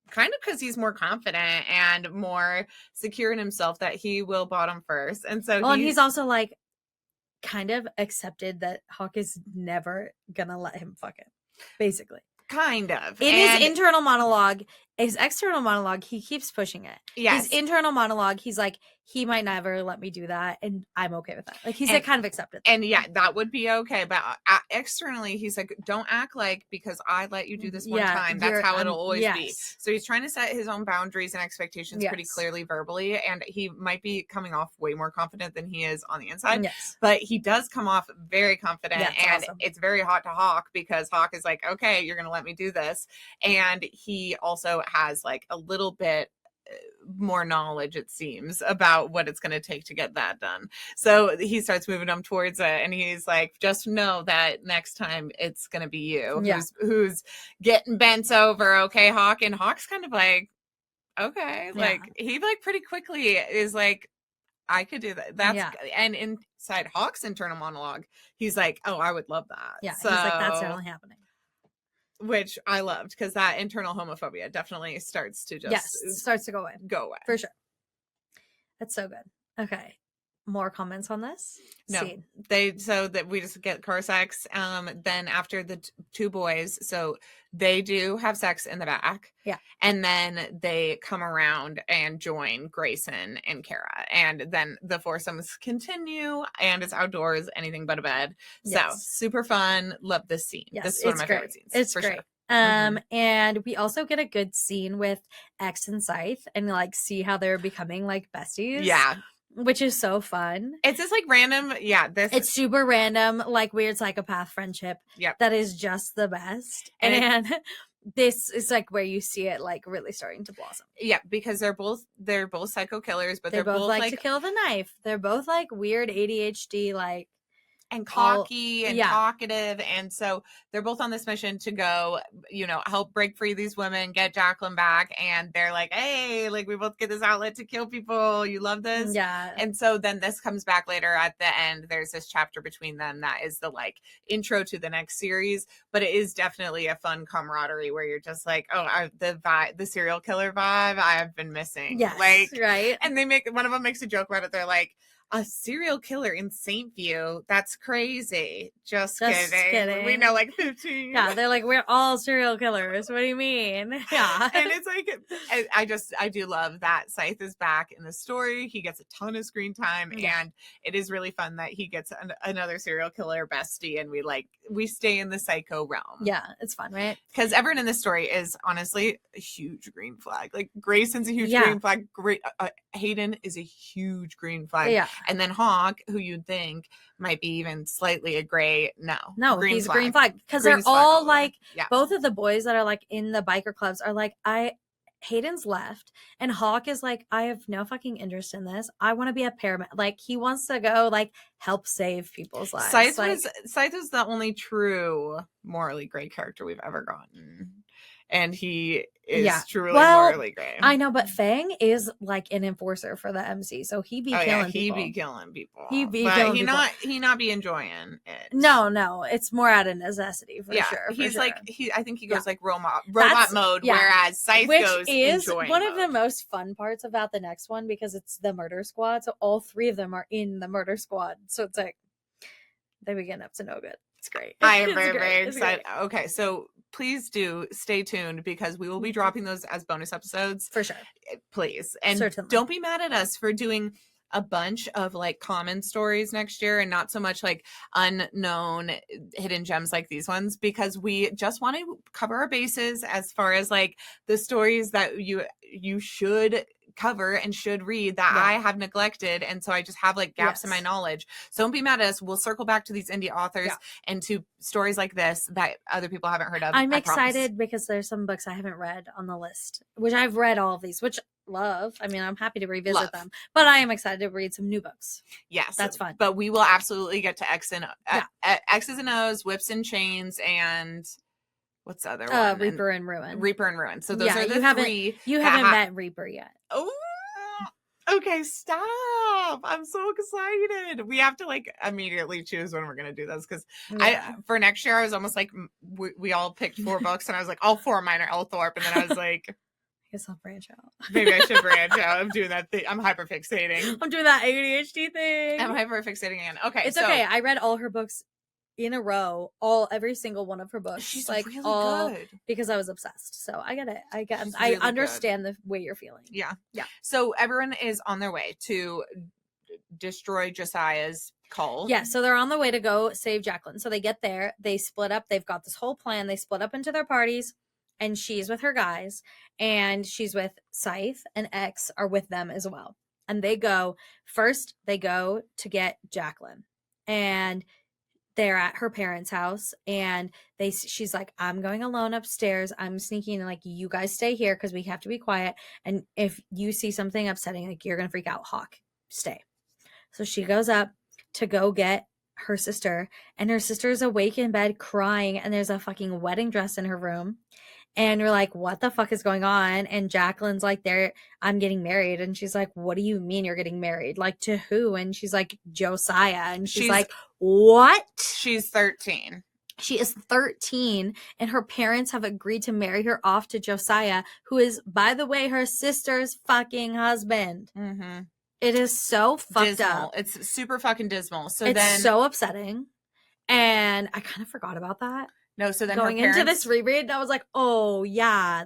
Speaker 1: kind of because he's more confident and more secure in himself that he will bottom first. And so
Speaker 2: and he's also like kind of accepted that Hawk is never gonna let him fuck it, basically.
Speaker 1: Kind of.
Speaker 2: In his internal monologue, his external monologue, he keeps pushing it.
Speaker 1: Yes.
Speaker 2: His internal monologue, he's like, he might never let me do that, and I'm okay with that. Like, he's like kind of accepted that.
Speaker 1: And yeah, that would be okay. But externally, he's like, don't act like because I let you do this one time, that's how it'll always be. So he's trying to set his own boundaries and expectations pretty clearly verbally, and he might be coming off way more confident than he is on the inside.
Speaker 2: Yes.
Speaker 1: But he does come off very confident, and
Speaker 2: awesome.
Speaker 1: It's very hot to Hawk because Hawk is like, okay, you're going to let me do this. And he also has like a little bit more knowledge, it seems, about what it's going to take to get that done. So he starts moving them towards it, and he's like, just know that next time it's going to be you who's getting bent over. Okay, Hawk. And Hawk's kind of like, okay, like he like pretty quickly is like, I could do that. That's and inside Hawk's internal monologue, he's like, oh, I would love that.
Speaker 2: Yeah. So he's like, that's definitely happening.
Speaker 1: Which I loved, because that internal homophobia definitely starts to
Speaker 2: starts to go away. For sure. That's so good. Okay. More comments on this?
Speaker 1: No. So that we just get car sex. Then after the two boys, so they do have sex in the back.
Speaker 2: Yeah.
Speaker 1: And then they come around and join Grayson and Kara. And then the foursomes continue, and it's outdoors, anything but a bed. Yes. So super fun. Love this scene.
Speaker 2: Yes,
Speaker 1: this is one of my favorite scenes.
Speaker 2: It's great. Sure. And we also get a good scene with X and Scythe and like see how they're becoming like besties.
Speaker 1: Yeah.
Speaker 2: Which is so fun.
Speaker 1: It's just like random. Yeah.
Speaker 2: It's super random, like weird psychopath friendship.
Speaker 1: Yeah.
Speaker 2: That is just the best. And this is like where you see it like really starting to blossom.
Speaker 1: Yeah, because they're both psycho killers, but
Speaker 2: they're both like to kill the knife. They're both like weird ADHD, like
Speaker 1: and
Speaker 2: all
Speaker 1: cocky and
Speaker 2: yeah.
Speaker 1: talkative. And so they're both on this mission to go, you know, help break free these women, get Jacqueline back. And they're like, hey, like we both get this outlet to kill people. You love this.
Speaker 2: Yeah.
Speaker 1: And so then this comes back later at the end. There's this chapter between them that is the like intro to the next series, but it is definitely a fun camaraderie where you're just like, oh, the serial killer vibe I've been missing.
Speaker 2: Yes,
Speaker 1: like,
Speaker 2: right.
Speaker 1: and one of them makes a joke about it. They're like, a serial killer in St. View? That's crazy. Just kidding. We know like 15.
Speaker 2: Yeah, they're like, we're all serial killers. What do you mean? Yeah.
Speaker 1: And it's like, I do love that Scythe is back in the story. He gets a ton of screen time, and it is really fun that he gets another serial killer bestie, and we stay in the psycho realm.
Speaker 2: Yeah, it's fun, right?
Speaker 1: Because everyone in this story is honestly a huge green flag. Like Grayson's a huge green flag. Hayden is a huge green flag.
Speaker 2: Yeah.
Speaker 1: And then Hawk, who you'd think might be even slightly a gray,
Speaker 2: no, he's a green flag because
Speaker 1: Green
Speaker 2: they're
Speaker 1: flag
Speaker 2: all
Speaker 1: all the way.
Speaker 2: like,
Speaker 1: Yeah.
Speaker 2: both of the boys that are like in the biker clubs are like, Hayden's left, and Hawk is like, I have no fucking interest in this. I want to be a paramedic. Like he wants to go like help save people's lives.
Speaker 1: Scythe was the only true morally gray character we've ever gotten. And he is truly morally gray.
Speaker 2: I know, but Fang is like an enforcer for the MC, so he be killing people.
Speaker 1: He be killing people.
Speaker 2: He be killing people.
Speaker 1: He not be enjoying it.
Speaker 2: No, it's more out of necessity for sure.
Speaker 1: He's
Speaker 2: sure.
Speaker 1: like I think he goes like robot mode, whereas Scythe goes enjoying
Speaker 2: one
Speaker 1: mode.
Speaker 2: of the most fun parts about the next one because it's the murder squad. So all three of them are in the murder squad. So it's like they begin up to no good. It's great.
Speaker 1: I am very, very excited. Okay, so please do stay tuned because we will be dropping those as bonus episodes.
Speaker 2: For sure.
Speaker 1: Please. And
Speaker 2: certainly.
Speaker 1: Don't be mad at us for doing a bunch of like common stories next year and not so much like unknown hidden gems like these ones, because we just want to cover our bases as far as like the stories that you should cover and should read that I have neglected, and so I just have like gaps in my knowledge. So don't be mad at us. We'll circle back to these indie authors and to stories like this that other people haven't heard of.
Speaker 2: I'm excited because there's some books I haven't read on the list, which I've read all of these, which love. I mean, I'm happy to revisit them, but I am excited to read some new books.
Speaker 1: Yes,
Speaker 2: that's fun.
Speaker 1: But we will absolutely get to X's and O's, Whips and Chains, and what's the other one?
Speaker 2: Reaper and Ruin.
Speaker 1: Reaper and Ruin. So those are the three.
Speaker 2: You haven't met Reaper yet.
Speaker 1: Oh, okay, stop. I'm so excited. We have to like immediately choose when we're going to do this because for next year, I was almost like, we all picked 4 books and I was like, all 4 of mine are Elthorpe. And then I was like, I
Speaker 2: guess I'll branch out.
Speaker 1: Maybe I should branch out. I'm doing that thing. I'm hyperfixating.
Speaker 2: I'm doing that ADHD thing.
Speaker 1: I'm hyperfixating again. Okay.
Speaker 2: It's okay. I read all her books in a row, every single one of her books.
Speaker 1: She's
Speaker 2: like
Speaker 1: really good
Speaker 2: because I was obsessed. So I get it.
Speaker 1: I
Speaker 2: understand the way you're feeling.
Speaker 1: Yeah. So everyone is on their way to destroy Josiah's cult.
Speaker 2: Yeah. So they're on the way to go save Jacqueline. So they get there. They split up. They've got this whole plan. They split up into their parties, and she's with her guys, and she's with Scythe, and X are with them as well. And they go to get Jacqueline, and they're at her parents' house, and she's like, I'm going alone upstairs. I'm sneaking, and like, you guys stay here because we have to be quiet. And if you see something upsetting, like, you're going to freak out. Hawk, stay. So she goes up to go get her sister, and her sister's awake in bed crying, and there's a fucking wedding dress in her room. And you're like, what the fuck is going on? And Jacqueline's like, I'm getting married. And she's like, what do you mean you're getting married? Like, to who? And she's like, Josiah. And she's like, what?
Speaker 1: She's 13.
Speaker 2: She is 13, and her parents have agreed to marry her off to Josiah, who is, by the way, her sister's fucking husband.
Speaker 1: Mm-hmm.
Speaker 2: It is so fucked up.
Speaker 1: It's super fucking dismal. So
Speaker 2: it's so upsetting. And I kind of forgot about that.
Speaker 1: No, so then
Speaker 2: going into this reread, I was like, oh yeah,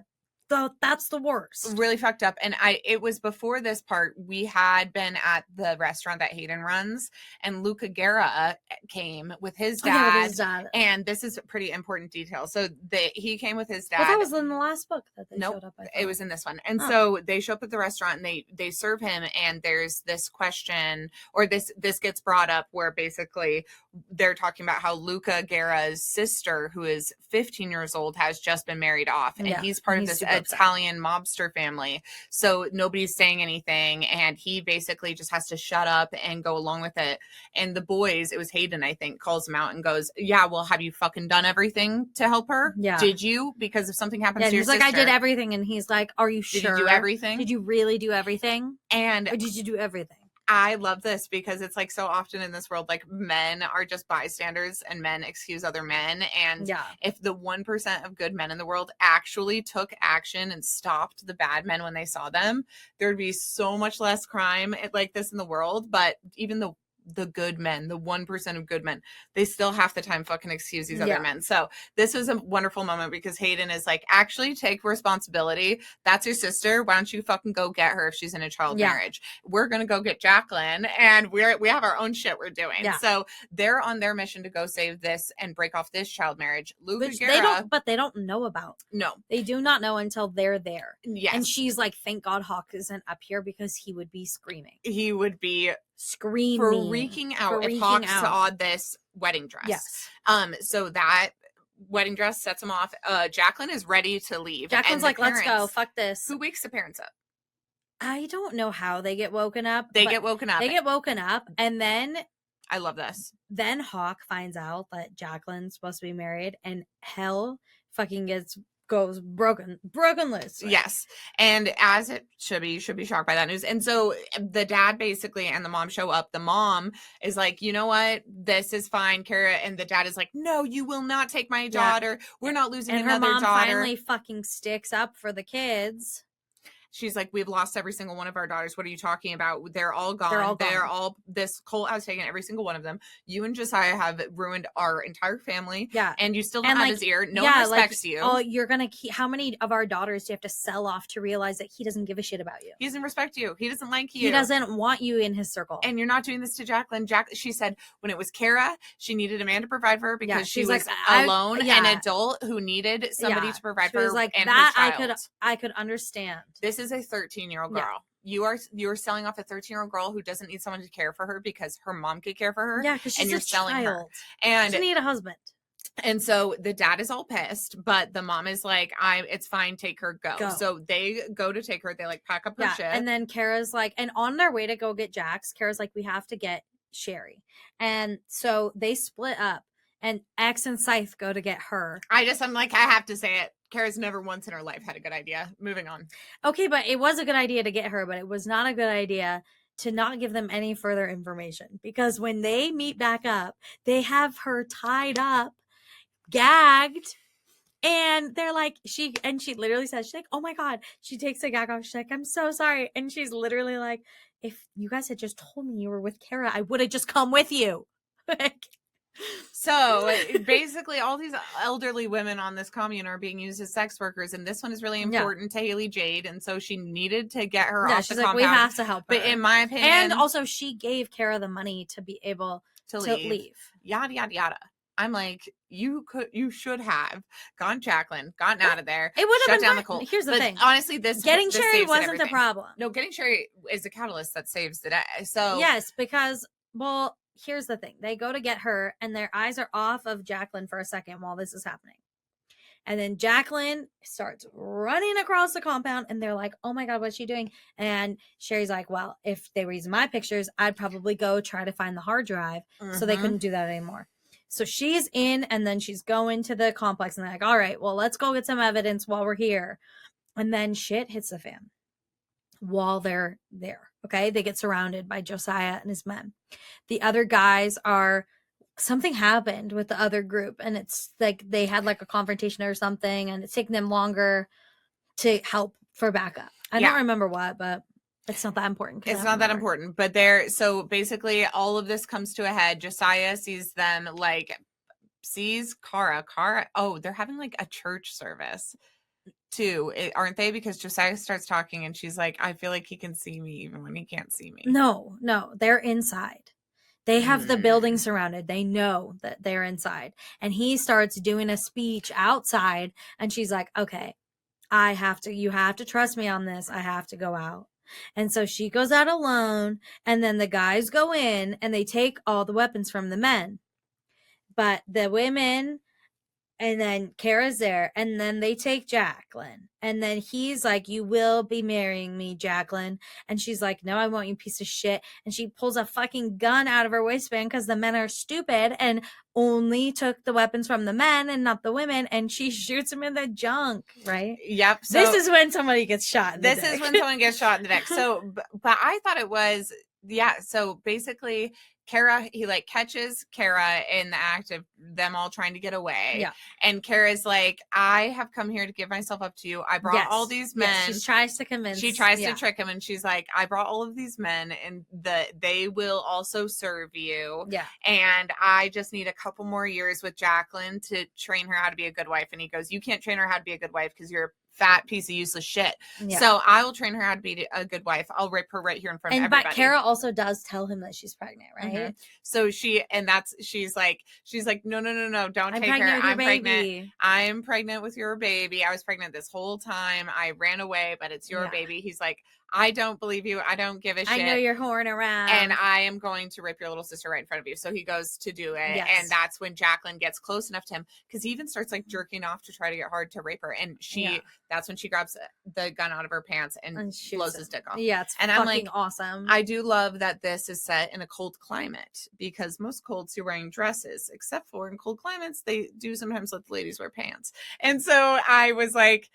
Speaker 2: that's the worst.
Speaker 1: Really fucked up. And it was before this part, we had been at the restaurant that Hayden runs, and Luca Guerra came with his dad. And this is a pretty important detail. So he came with his dad.
Speaker 2: But that was in the last book that they showed up.
Speaker 1: It was in this one. And so they show up at the restaurant, and they serve him, and there's this question, or this gets brought up, where basically they're talking about how Luca Guerra's sister, who is 15 years old, has just been married off, and he's part of this Italian mobster family. So nobody's saying anything. And he basically just has to shut up and go along with it. And the boys, it was Hayden, I think, calls him out and goes, yeah, well, have you fucking done everything to help her?
Speaker 2: Yeah.
Speaker 1: Did you? Because if something happens to your
Speaker 2: he's
Speaker 1: sister.
Speaker 2: like, I did everything. And he's like, are you sure?
Speaker 1: Did you do everything?
Speaker 2: Did you really do everything?
Speaker 1: And
Speaker 2: or did you do everything?
Speaker 1: I love this because it's like so often in this world, like men are just bystanders and men excuse other men. And if the 1% of good men in the world actually took action and stopped the bad men when they saw them, there'd be so much less crime like this in the world. But even the good men, the 1% of good men, they still half the time fucking excuse these other men. So this was a wonderful moment because Hayden is like, actually take responsibility. That's your sister. Why don't you fucking go get her if she's in a child marriage? We're going to go get Jacqueline and we have our own shit we're doing. So they're on their mission to go save this and break off this child marriage.
Speaker 2: Which they don't know about.
Speaker 1: No.
Speaker 2: They do not know until they're there.
Speaker 1: Yes.
Speaker 2: And she's like, thank God Hawk isn't up here because he would be screaming.
Speaker 1: He would be
Speaker 2: screaming,
Speaker 1: freaking out if Hawk saw this wedding dress.
Speaker 2: Yes.
Speaker 1: So that wedding dress sets him off. Jacqueline is ready to leave.
Speaker 2: Jacqueline's like, let's go. Fuck this.
Speaker 1: Who wakes the parents up?
Speaker 2: I don't know how they get woken up.
Speaker 1: They get woken up.
Speaker 2: And then
Speaker 1: I love this.
Speaker 2: Then Hawk finds out that Jacqueline's supposed to be married and hell fucking goes broken loose.
Speaker 1: Yes. And as it should be, you should be shocked by that news. And so the dad basically and the mom show up. The mom is like, you know what? This is fine, Kara. And the dad is like, no, you will not take my daughter. We're not losing another daughter. And her mom
Speaker 2: finally fucking sticks up for the kids.
Speaker 1: She's like, we've lost every single one of our daughters. What are you talking about? They're all gone. This cult has taken every single one of them. You and Josiah have ruined our entire family.
Speaker 2: Yeah.
Speaker 1: And you still don't have his ear. No one respects you.
Speaker 2: Oh, you're going to keep, how many of our daughters do you have to sell off to realize that he doesn't give a shit about you?
Speaker 1: He doesn't respect you. He doesn't like you.
Speaker 2: He doesn't want you in his circle.
Speaker 1: And you're not doing this to Jacqueline. She said when it was Kara, she needed a man to provide for her because she was like, alone, an adult who needed somebody to provide for her.
Speaker 2: Like
Speaker 1: and
Speaker 2: that
Speaker 1: her child.
Speaker 2: I could understand.
Speaker 1: This is a 13-year-old girl. You're selling off a 13-year-old girl who doesn't need someone to care for her because her mom could care for her.
Speaker 2: Yeah, because she's
Speaker 1: you're selling her. And
Speaker 2: she need a husband.
Speaker 1: And so the dad is all pissed, but the mom is like, it's fine, take her, go. So they go to take her. They like pack up her shit.
Speaker 2: And then Kara's like, and on their way to go get Jax, Kara's like, we have to get Sherry. And so they split up and X and Scythe go to get her.
Speaker 1: I'm like, I have to say it. Kara's never once in her life had a good idea. Moving on.
Speaker 2: Okay, but it was a good idea to get her, but it was not a good idea to not give them any further information. Because when they meet back up, they have her tied up, gagged, and they're like, she literally says, she's like, oh my God. She takes the gag off. She's like, I'm so sorry. And she's literally like, if you guys had just told me you were with Kara, I would have just come with you.
Speaker 1: So basically all these elderly women on this commune are being used as sex workers, and this one is really important to Haley Jade, and so she needed to get her off the compound.
Speaker 2: We have to help her.
Speaker 1: But in my opinion,
Speaker 2: and also she gave Kara the money to be able to leave.
Speaker 1: Yada yada yada. I'm like, you should have gotten out of there.
Speaker 2: It would have
Speaker 1: shut down the cult.
Speaker 2: Here's the thing.
Speaker 1: Honestly,
Speaker 2: getting Sherry wasn't the problem.
Speaker 1: No, getting Sherry is the catalyst that saves the day. So
Speaker 2: yes, because here's the thing. They go to get her and their eyes are off of Jacqueline for a second while this is happening. And then Jacqueline starts running across the compound and they're like, oh my God, what's she doing? And Sherry's like, well, if they were using my pictures, I'd probably go try to find the hard drive. So they couldn't do that anymore. So she's in and then she's going to the complex and they're like, all right, well, let's go get some evidence while we're here. And then shit hits the fan while they're there. Okay. They get surrounded by Josiah and his men. The other guys something happened with the other group and it's like they had like a confrontation or something and it's taking them longer to help for backup. I don't remember what, but it's not that important.
Speaker 1: It's not that important, but so basically all of this comes to a head. Josiah sees them sees Kara. Oh, they're having like a church service too, aren't they? Because Josiah starts talking and she's like, I feel like he can see me even when he can't see me.
Speaker 2: No, they're inside. They have the building surrounded. They know that they're inside. And he starts doing a speech outside and she's like, okay, you have to trust me on this. I have to go out. And so she goes out alone and then the guys go in and they take all the weapons from the men. But the women And then Kara's there, and then they take Jacqueline. And then he's like, "You will be marrying me, Jacqueline." And she's like, "No, I won't, you piece of shit." And she pulls a fucking gun out of her waistband because the men are stupid and only took the weapons from the men and not the women. And she shoots him in the junk, right?
Speaker 1: Yep. So
Speaker 2: this is when somebody gets shot in the
Speaker 1: this is
Speaker 2: dick.
Speaker 1: when someone gets shot in the neck. So, but I thought it was, yeah. So basically, Kara, he like catches Kara in the act of them all trying to get away.
Speaker 2: Yeah.
Speaker 1: And Kara's like, "I have come here to give myself up to you. I brought all these men."
Speaker 2: Yes, she tries to convince.
Speaker 1: She tries to trick him, and she's like, "I brought all of these men, and they will also serve you.
Speaker 2: Yeah.
Speaker 1: And I just need a couple more years with Jacqueline to train her how to be a good wife." And he goes, "You can't train her how to be a good wife because you're a fat piece of useless shit.
Speaker 2: Yeah.
Speaker 1: So I will train her how to be a good wife. I'll rape her right here in front of everybody."
Speaker 2: But Kara also does tell him that she's pregnant, right?
Speaker 1: Mm-hmm. So she's like, "No, don't take her.
Speaker 2: I'm pregnant.
Speaker 1: I'm pregnant with your baby. I was pregnant this whole time. I ran away, but it's your baby." He's like, "I don't believe you. I don't give a shit.
Speaker 2: I know you're whoring around.
Speaker 1: And I am going to rape your little sister right in front of you." So he goes to do it.
Speaker 2: Yes.
Speaker 1: And that's when Jacqueline gets close enough to him, because he even starts like jerking off to try to get hard to rape her. And that's when she grabs the gun out of her pants and blows his dick off.
Speaker 2: Yeah, it's
Speaker 1: and
Speaker 2: fucking
Speaker 1: I'm like,
Speaker 2: awesome.
Speaker 1: I do love that this is set in a cold climate, because most colds you're wearing dresses, except for in cold climates, they do sometimes let the ladies wear pants. And so I was like,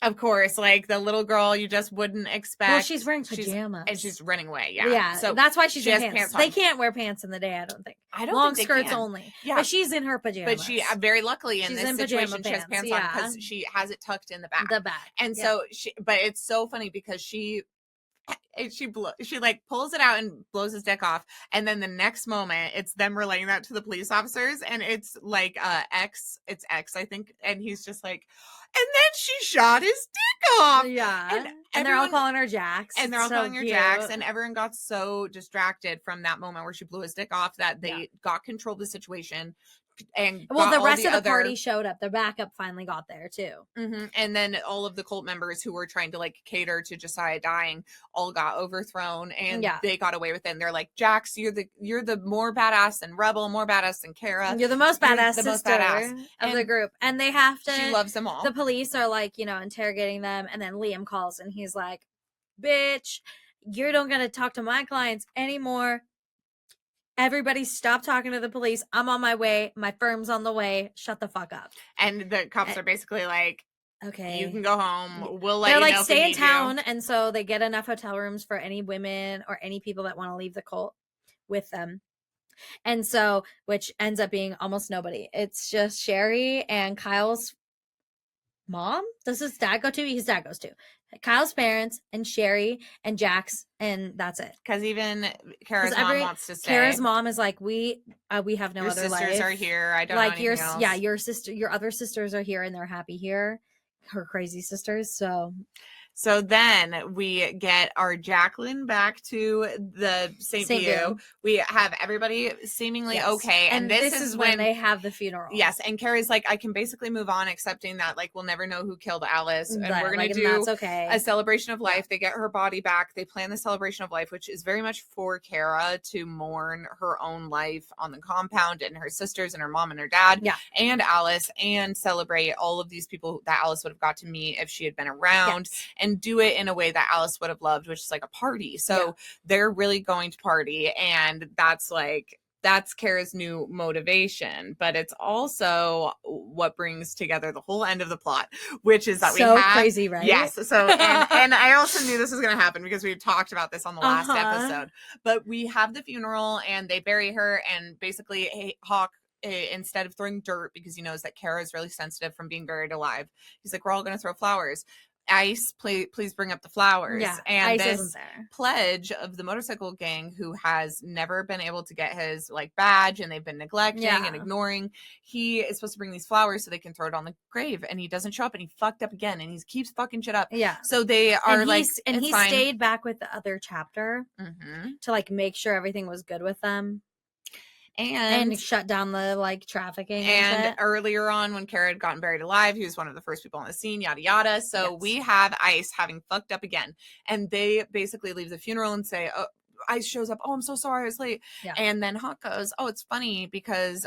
Speaker 1: of course, like the little girl you just wouldn't expect.
Speaker 2: Well, she's wearing pajamas.
Speaker 1: And she's running away. Yeah.
Speaker 2: Yeah. So that's why she
Speaker 1: has
Speaker 2: pants. They can't wear pants in the day, I don't think.
Speaker 1: I don't
Speaker 2: Long
Speaker 1: think they
Speaker 2: skirts
Speaker 1: can.
Speaker 2: only.
Speaker 1: Yeah.
Speaker 2: But she's in her pajamas.
Speaker 1: But she very luckily in
Speaker 2: she's
Speaker 1: this
Speaker 2: in
Speaker 1: situation
Speaker 2: pants,
Speaker 1: she has pants on because she has it tucked in the back. And so but it's so funny because she like pulls it out and blows his dick off, and then the next moment it's them relaying that to the police officers, and it's like X I think, and he's just like, "And then she shot his dick off."
Speaker 2: Yeah. And they're all calling her Jax.
Speaker 1: And they're all calling her Jax, and everyone got so distracted from that moment where she blew his dick off that they got control of the situation. And
Speaker 2: the rest of the party showed up. The backup finally got there too.
Speaker 1: Mm-hmm. And then all of the cult members who were trying to like cater to Josiah dying all got overthrown, and they got away with it. And they're like, "Jax, you're the more badass than Rebel, more badass than Kara.
Speaker 2: You're the most badass sister of the group." And they have to.
Speaker 1: She loves them all.
Speaker 2: The police are like, interrogating them, and then Liam calls and he's like, "Bitch, you don't gonna talk to my clients anymore. Everybody stop talking to the police. I'm on my way. My firm's on the way. Shut the fuck up."
Speaker 1: And the cops are basically like,
Speaker 2: "Okay,
Speaker 1: you can go home. We'll let
Speaker 2: you
Speaker 1: know. They're
Speaker 2: like, stay in town." And so they get enough hotel rooms for any women or any people that want to leave the cult with them. And so, which ends up being almost nobody. It's just Sherry and Kyle's mom. Does his dad go to? His dad goes to. Kyle's parents and Sherry and Jax, and that's it.
Speaker 1: Because even Kara's mom wants to stay.
Speaker 2: Kara's mom is like, we have no
Speaker 1: your
Speaker 2: other life.
Speaker 1: Your sisters are here. I don't like know anything else.
Speaker 2: Yeah, your other sisters are here and they're happy here. Her crazy sisters.
Speaker 1: So then we get our Jacqueline back to the St. View. We have everybody seemingly okay.
Speaker 2: And this is when they have the funeral.
Speaker 1: Yes. And Carrie's like, I can basically move on, accepting that like we'll never know who killed Alice. And we're going to do a celebration of life. They get her body back. They plan the celebration of life, which is very much for Kara to mourn her own life on the compound and her sisters and her mom and her dad and Alice, and celebrate all of these people that Alice would have got to meet if she had been around. And do it in a way that Alice would have loved, which is like a party. So they're really going to party, and that's Kara's new motivation, but it's also what brings together the whole end of the plot, which is that we have
Speaker 2: crazy, right?
Speaker 1: Yes. So and I also knew this was going to happen because we talked about this on the last episode. But we have the funeral and they bury her, and basically Hawk, instead of throwing dirt because he knows that Kara is really sensitive from being buried alive, he's like, "We're all going to throw flowers. Ice, please bring up the flowers."
Speaker 2: Yeah,
Speaker 1: and
Speaker 2: Ice
Speaker 1: this pledge of the motorcycle gang, who has never been able to get his like badge, and they've been neglecting and ignoring, he is supposed to bring these flowers so they can throw it on the grave, and he doesn't show up, and he fucked up again, and he keeps fucking shit up. So they are he
Speaker 2: stayed back with the other chapter to like make sure everything was good with them. And shut down the like trafficking.
Speaker 1: And earlier on, when Kara had gotten buried alive, he was one of the first people on the scene, yada yada. So we have Ice having fucked up again, and they basically leave the funeral and say, "Oh, Ice shows up. Oh, I'm so sorry I was late.
Speaker 2: Yeah.
Speaker 1: And then Hawk goes, oh, it's funny because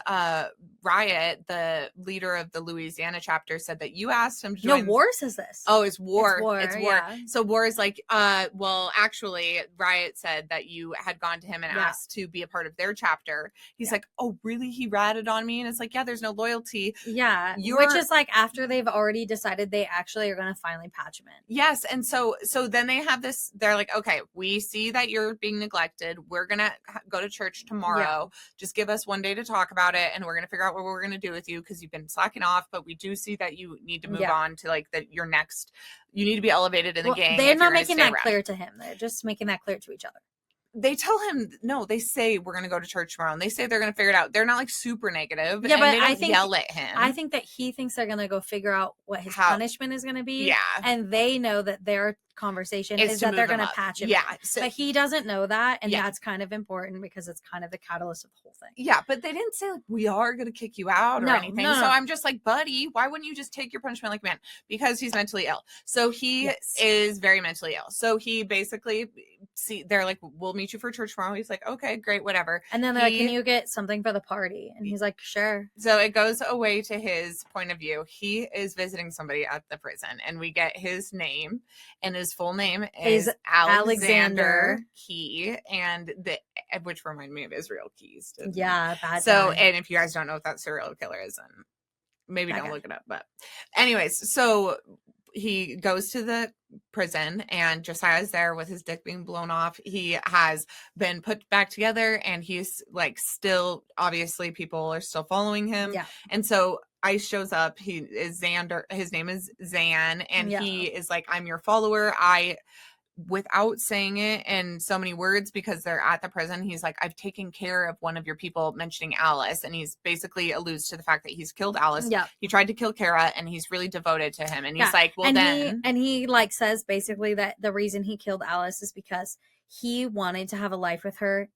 Speaker 1: Riot, the leader of the Louisiana chapter, said that you asked him to
Speaker 2: No,
Speaker 1: join.
Speaker 2: War says this.
Speaker 1: Oh, it's War.
Speaker 2: It's War. Yeah.
Speaker 1: So War is like, well, actually, Riot said that you had gone to him and asked to be a part of their chapter. He's like, oh, really? He ratted on me? And it's like, yeah, there's no loyalty.
Speaker 2: Yeah. Which is like after they've already decided they actually are going to finally patch him in.
Speaker 1: Yes. And so then they have this, they're like, okay, we see that you're being neglected. We're going to go to church tomorrow. Just give us one day to talk about it. And we're going to figure out what we're going to do with you because you've been slacking off. But we do see that you need to move on to like your next, you need to be elevated in the gang.
Speaker 2: They're not making that clear to him. They're just making that clear to each other.
Speaker 1: They tell him, no, they say we're going to go to church tomorrow. And they say they're going to figure it out. They're not like super negative.
Speaker 2: Yeah, but
Speaker 1: they don't yell at him.
Speaker 2: I think that he thinks they're going to go figure out what his punishment is going to be.
Speaker 1: Yeah.
Speaker 2: And they know that their conversation is that they're going to patch him.
Speaker 1: Yeah.
Speaker 2: So, but he doesn't know that. And that's kind of important because it's kind of the catalyst of the whole thing.
Speaker 1: Yeah. But they didn't say like, we are going to kick you out or anything. So I'm just like, buddy, why wouldn't you just take your punishment like man? Because he's mentally ill. So he is very mentally ill. So he basically, they're like, we'll meet you for church tomorrow. He's like, okay, great, whatever.
Speaker 2: And then they're like, can you get something for the party? And he's like, sure.
Speaker 1: So it goes away to his point of view. He is visiting somebody at the prison and we get his name, and his full name is Alexander Key, and which reminded me of Israel Keys.
Speaker 2: Yeah, bad.
Speaker 1: So, and if you guys don't know what that serial killer is, then maybe don't look it up. But anyways, so he goes to the prison and Josiah's there with his dick being blown off. He has been put back together and he's like still, obviously people are still following him. Yeah. And so Ice shows up. He is Xander. His name is Zan. And he is like, I'm your follower. Without saying it in so many words, because they're at the prison, he's like, I've taken care of one of your people, mentioning Alice. And he's basically alludes to the fact that he's killed Alice. Yeah. He tried to kill Kara and he's really devoted to him. And he's like, well,
Speaker 2: he like says basically that the reason he killed Alice is because he wanted to have a life with her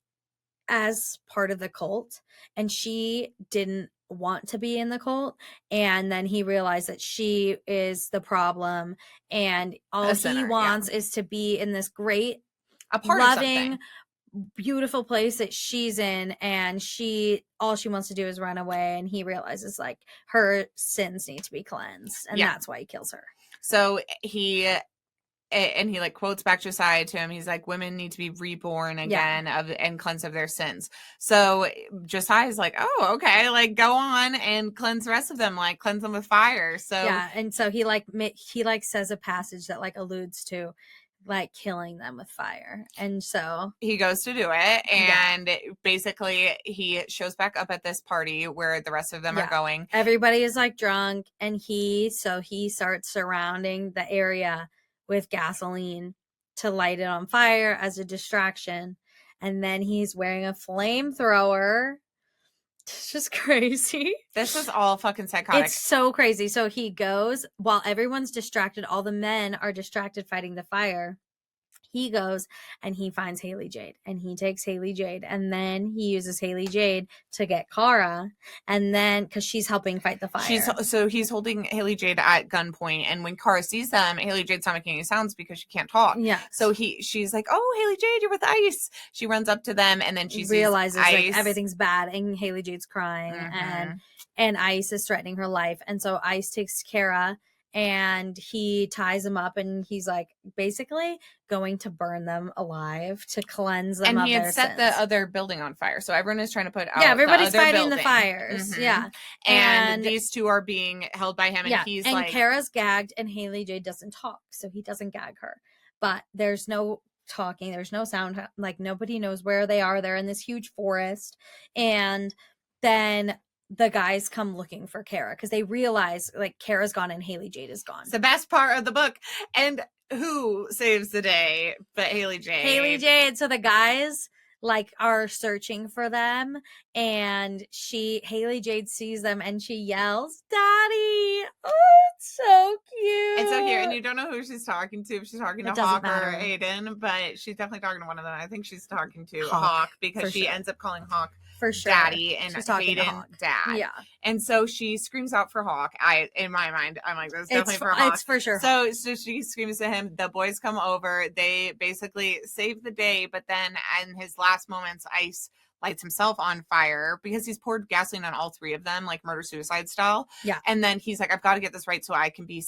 Speaker 2: as part of the cult. And she didn't want to be in the cult, and then he realized that she is the problem, and all he wants is to be in this great, loving, beautiful place that she's in, and all she wants to do is run away. And he realizes like her sins need to be cleansed, and that's why he kills her.
Speaker 1: So he like quotes back Josiah to him. He's like, women need to be reborn again and cleanse of their sins. So Josiah's like, oh, okay, like go on and cleanse the rest of them, like cleanse them with fire. So
Speaker 2: and so he says a passage that like alludes to like killing them with fire. And so
Speaker 1: he goes to do it, and basically he shows back up at this party where the rest of them are going.
Speaker 2: Everybody is like drunk, and he starts surrounding the area with gasoline to light it on fire as a distraction. And then he's wearing a flamethrower. It's just crazy.
Speaker 1: This is all fucking psychotic.
Speaker 2: It's so crazy. So he goes, while everyone's distracted, all the men are distracted fighting the fire. He goes and he finds Haley Jade, and he takes Haley Jade, and then he uses Haley Jade to get Kara, and then because she's helping fight the fire.
Speaker 1: He's holding Haley Jade at gunpoint, and when Kara sees them, Haley Jade's not making any sounds because she can't talk. Yeah. So she's like, "Oh, Haley Jade, you're with Ice." She runs up to them, and then she
Speaker 2: realizes like everything's bad, and Haley Jade's crying, and Ice is threatening her life, and so Ice takes Kara. And he ties them up, and he's like basically going to burn them alive to cleanse them.
Speaker 1: And he had set the other building on fire, so everyone is trying to put out.
Speaker 2: Yeah, everybody's fighting the fires. Yeah,
Speaker 1: and these two are being held by him, and he's like,
Speaker 2: Kara's gagged, and Haley Jade doesn't talk, so he doesn't gag her. But there's no talking, there's no sound, like nobody knows where they are. They're in this huge forest, and then the guys come looking for Kara because they realize like Kara's gone and Haley Jade is gone.
Speaker 1: It's the best part of the book. And who saves the day but Haley Jade?
Speaker 2: Haley Jade. So the guys like are searching for them, and Haley Jade sees them and she yells, "Daddy!" Oh, it's so cute.
Speaker 1: It's so cute. And you don't know who she's talking to. If she's talking to Hawk or Aiden, but she's definitely talking to one of them. I think she's talking to Hawk because she ends up calling Hawk
Speaker 2: For sure.
Speaker 1: daddy and
Speaker 2: She's talking to
Speaker 1: Hayden
Speaker 2: Hawk.
Speaker 1: dad.
Speaker 2: Yeah.
Speaker 1: And so she screams out for Hawk. In my mind, I'm like, that's definitely for
Speaker 2: It's
Speaker 1: Hawk.
Speaker 2: for sure Hawk.
Speaker 1: So she screams to him. The boys come over. They basically save the day. But then in his last moments, Ice lights himself on fire because he's poured gasoline on all three of them, like murder-suicide style.
Speaker 2: Yeah.
Speaker 1: And then he's like, I've got to get this right so I can be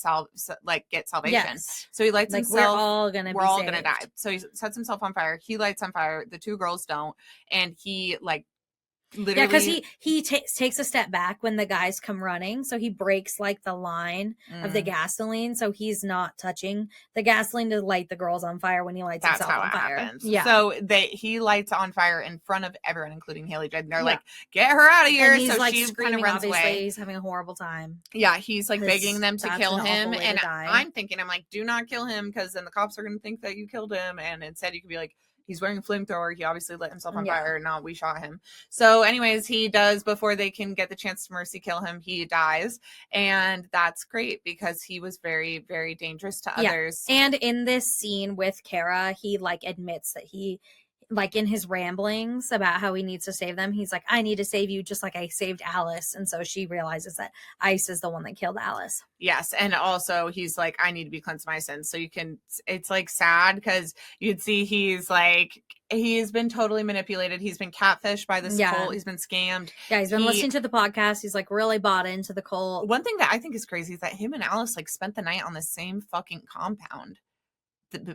Speaker 1: get salvation.
Speaker 2: Yes.
Speaker 1: So he lights
Speaker 2: Like,
Speaker 1: himself.
Speaker 2: we're all gonna
Speaker 1: die. So he sets himself on fire. He lights on fire. The two girls don't. And he like literally.
Speaker 2: Yeah, because he takes a step back when the guys come running, so he breaks like the line of the gasoline, so he's not touching the gasoline to light the girls on fire when he lights himself on fire.
Speaker 1: Happens.
Speaker 2: Yeah.
Speaker 1: So he lights on fire in front of everyone, including Haley Judd. And they're like, "Get her out of here!"
Speaker 2: And he's
Speaker 1: so
Speaker 2: like
Speaker 1: she kind of runs
Speaker 2: obviously,
Speaker 1: away.
Speaker 2: He's having a horrible time.
Speaker 1: Yeah, he's like begging them to kill him, and I'm like, do not kill him because then the cops are going to think that you killed him, and instead you could be like, he's wearing a flamethrower. He obviously lit himself on fire. No, we shot him. So anyways, he does, before they can get the chance to mercy kill him, he dies. And that's great because he was very, very dangerous to others.
Speaker 2: And in this scene with Kara, he like admits that he, like in his ramblings about how he needs to save them, he's like, I need to save you just like I saved Alice. And so she realizes that Ice is the one that killed Alice.
Speaker 1: Yes. And also he's like, I need to be cleansed of my sins. So you can, it's like sad because you'd see he's been totally manipulated. He's been catfished by this cult. He's been scammed.
Speaker 2: Yeah, he's been listening to the podcast. He's like really bought into the cult.
Speaker 1: One thing that I think is crazy is that him and Alice like spent the night on the same fucking compound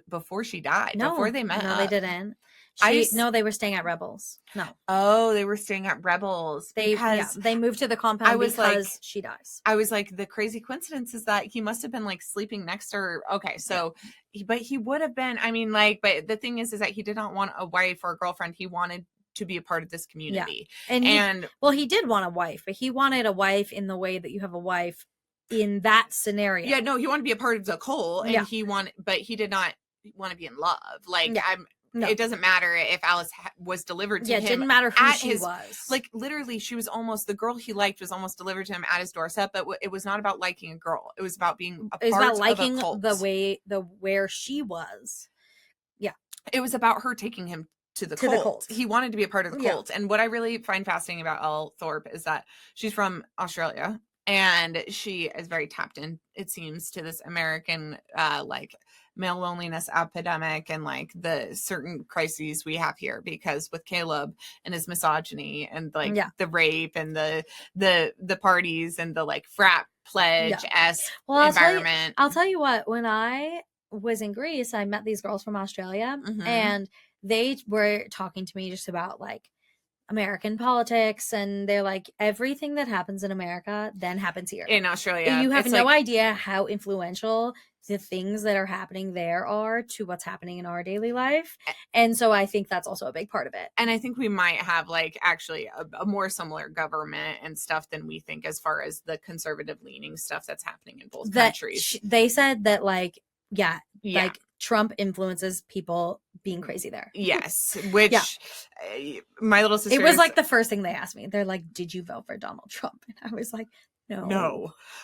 Speaker 1: before she died. Before they met.
Speaker 2: No, they didn't. They were staying at Rebels. No.
Speaker 1: Oh, they were staying at Rebels.
Speaker 2: They moved to the compound because she dies.
Speaker 1: I was like, the crazy coincidence is that he must have been like sleeping next to her. Okay, so, but he would have been, I mean, like, but the thing is that he did not want a wife or a girlfriend. He wanted to be a part of this community.
Speaker 2: Yeah. He did want a wife, but he wanted a wife in the way that you have a wife in that scenario.
Speaker 1: Yeah, no, he wanted to be a part of the cult, and but he did not want to be in love. Like, it doesn't matter if Alice was delivered to him.
Speaker 2: It didn't matter who she was.
Speaker 1: Like, literally, she was almost, the girl he liked was almost delivered to him at his doorstep, but it was not about liking a girl. It was about being a part of a cult. It was about liking
Speaker 2: where she was. Yeah.
Speaker 1: It was about her taking him to the cult. He wanted to be a part of the cult. And what I really find fascinating about Elle Thorpe is that she's from Australia. And she is very tapped in, it seems, to this American, like, male loneliness epidemic and, like, the certain crises we have here. Because with Caleb and his misogyny and, like, the rape and the parties and the, like, frat pledge-esque environment.
Speaker 2: I'll tell you what, when I was in Greece, I met these girls from Australia. And they were talking to me just about, like, American politics, and they're like, everything that happens in America then happens here
Speaker 1: in Australia.
Speaker 2: You have no idea how influential the things that are happening there are to what's happening in our daily life. And so I think that's also a big part of it.
Speaker 1: And I think we might have, like, actually a more similar government and stuff than we think, as far as the conservative leaning stuff that's happening in both countries.
Speaker 2: They said that, like, like, Trump influences people being crazy there.
Speaker 1: Yes, which my little sister.
Speaker 2: It was like the first thing they asked me. They're like, "Did you vote for Donald Trump?" And I was like, "No,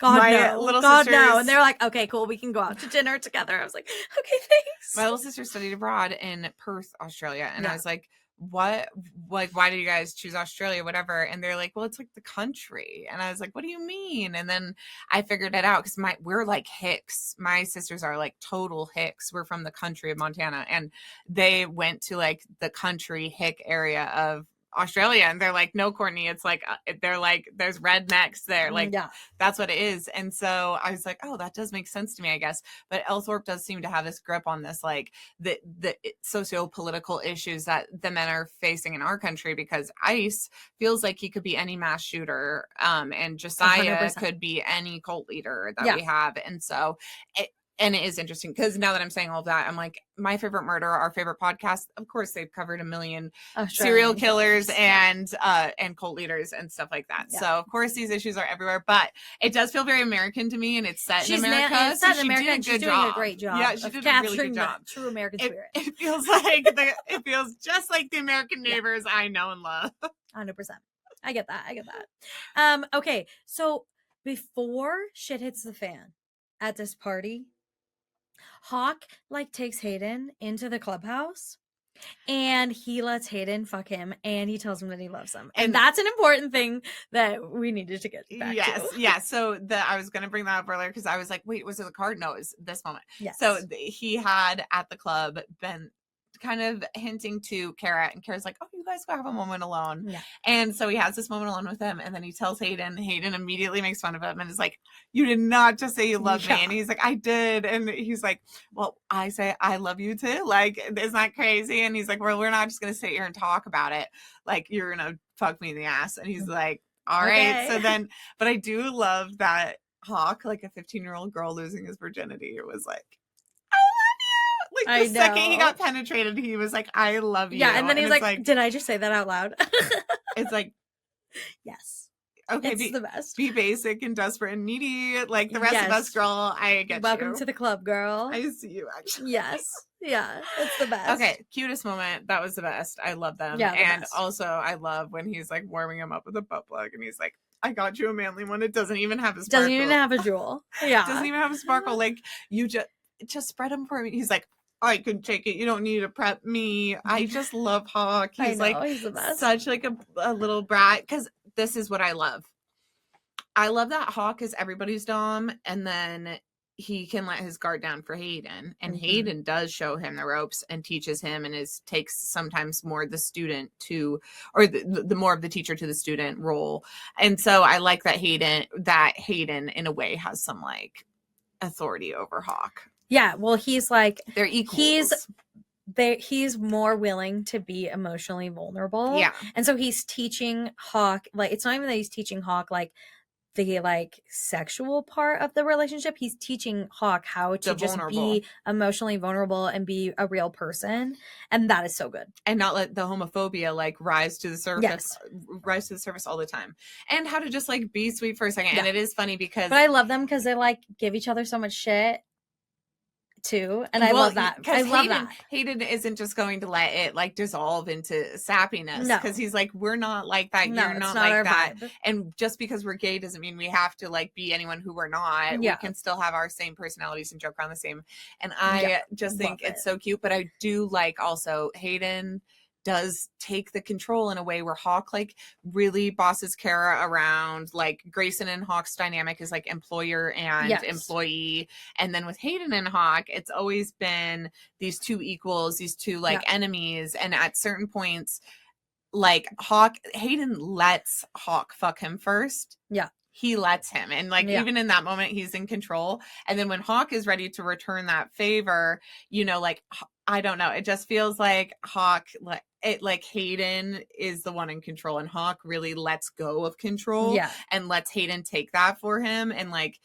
Speaker 1: God, no,
Speaker 2: little God, no." And they're like, "Okay, cool, we can go out to dinner together." I was like, "Okay, thanks."
Speaker 1: My little sister studied abroad in Perth, Australia, and I was like, what, like, why did you guys choose Australia, whatever? And they're like, well, it's like the country. And I was like, what do you mean? And then I figured it out, because we're like Hicks. My sisters are like total Hicks. We're from the country of Montana, and they went to, like, the country hick area of Australia, and they're like, no, Courtney, it's like, they're like, there's rednecks there, like, that's what it is. And so I was like, oh, that does make sense to me, I guess. But Elle Thorpe does seem to have this grip on this, like, the socio-political issues that the men are facing in our country, because Ice feels like he could be any mass shooter, and Josiah
Speaker 2: 100%.
Speaker 1: could be any cult leader that we have. And so and it is interesting, because now that I'm saying all of that, I'm like, My Favorite Murder, our favorite podcast, of course, they've covered a million serial killers and cult leaders and stuff like that. So, of course, these issues are everywhere, but it does feel very American to me, and it's set in America.
Speaker 2: It's set in America, and she's doing a great job.
Speaker 1: Yeah, she did a really good job.
Speaker 2: True American spirit.
Speaker 1: It feels like it feels just like the American neighbors I know and love.
Speaker 2: 100%. I get that. Okay, so before shit hits the fan at this party, Hawk, like, takes Hayden into the clubhouse, and he lets Hayden fuck him, and he tells him that he loves him. And
Speaker 1: And
Speaker 2: that's an important thing that we needed to get back
Speaker 1: yes,
Speaker 2: to.
Speaker 1: yeah. So I was gonna bring that up earlier because I was like, wait, was it the card? No, it was this moment.
Speaker 2: Yes.
Speaker 1: So he had at the club been kind of hinting to Kara, and Kara's like, oh, you guys go have a moment alone.
Speaker 2: Yeah.
Speaker 1: And so he has this moment alone with him, and then he tells Hayden. Hayden immediately makes fun of him and is like, you did not just say you love me. And he's like, I did. And he's like, well, I say I love you too. Like, isn't that crazy? And he's like, well, we're not just gonna sit here and talk about it. Like, you're gonna fuck me in the ass. And he's like, all right. So then, but I do love that Hawk, like a 15-year-old girl losing his virginity. It was like, like the second he got penetrated, he was like, I love you.
Speaker 2: Yeah, and then he's like, did I just say that out loud?
Speaker 1: It's like,
Speaker 2: yes.
Speaker 1: Okay,
Speaker 2: it's the best.
Speaker 1: Be basic and desperate and needy like the rest of us, girl. I get
Speaker 2: Welcome
Speaker 1: you.
Speaker 2: to the club, girl.
Speaker 1: I see you, actually.
Speaker 2: Yes. Yeah, it's the best.
Speaker 1: Okay, cutest moment. That was the best. I love them.
Speaker 2: Yeah,
Speaker 1: and
Speaker 2: best.
Speaker 1: Also, I love when he's like warming him up with a butt plug and he's like, I got you a manly one. It doesn't even have a sparkle.
Speaker 2: Doesn't even have a jewel. Yeah.
Speaker 1: Doesn't even have a sparkle. Like, you just spread them for me. He's like, I can take it. You don't need to prep me. I just love Hawk. He's
Speaker 2: he's the best.
Speaker 1: Such like a little brat. Because this is what I love. I love that Hawk is everybody's dom, and then he can let his guard down for Hayden. And Hayden does show him the ropes and teaches him, and takes sometimes more the student to, or the more of the teacher to the student role. And so I like that Hayden in a way has some like authority over Hawk.
Speaker 2: Yeah, well, he's like,
Speaker 1: they're equals.
Speaker 2: He's more willing to be emotionally vulnerable.
Speaker 1: Yeah.
Speaker 2: And so he's teaching Hawk, like, it's not even that he's teaching Hawk like the like sexual part of the relationship. He's teaching Hawk how to just be emotionally vulnerable and be a real person. And that is so good. And
Speaker 1: not let the homophobia like rise to the surface all the time. And how to just like be sweet for a second. Yeah. And it is funny because,
Speaker 2: but I love them because they like give each other so much shit too, and I love that. I love that
Speaker 1: Hayden isn't just going to let it like dissolve into sappiness, because he's like, we're not like that.
Speaker 2: No,
Speaker 1: you're not like that vibe. And just because we're gay doesn't mean we have to like be anyone who we're not. We can still have our same personalities and joke around the same. And I just think it's so cute. But I do like also Hayden does take the control in a way where Hawk like really bosses Kara around. Like Grayson and Hawk's dynamic is like employer and employee. And then with Hayden and Hawk, it's always been these two equals, these two like enemies. And at certain points, like Hayden lets Hawk fuck him first.
Speaker 2: Yeah.
Speaker 1: He lets him. And like, even in that moment, he's in control. And then when Hawk is ready to return that favor, you know, like, I don't know. It just feels like Hawk, like Hayden is the one in control, and Hawk really lets go of control and lets Hayden take that for him. And like,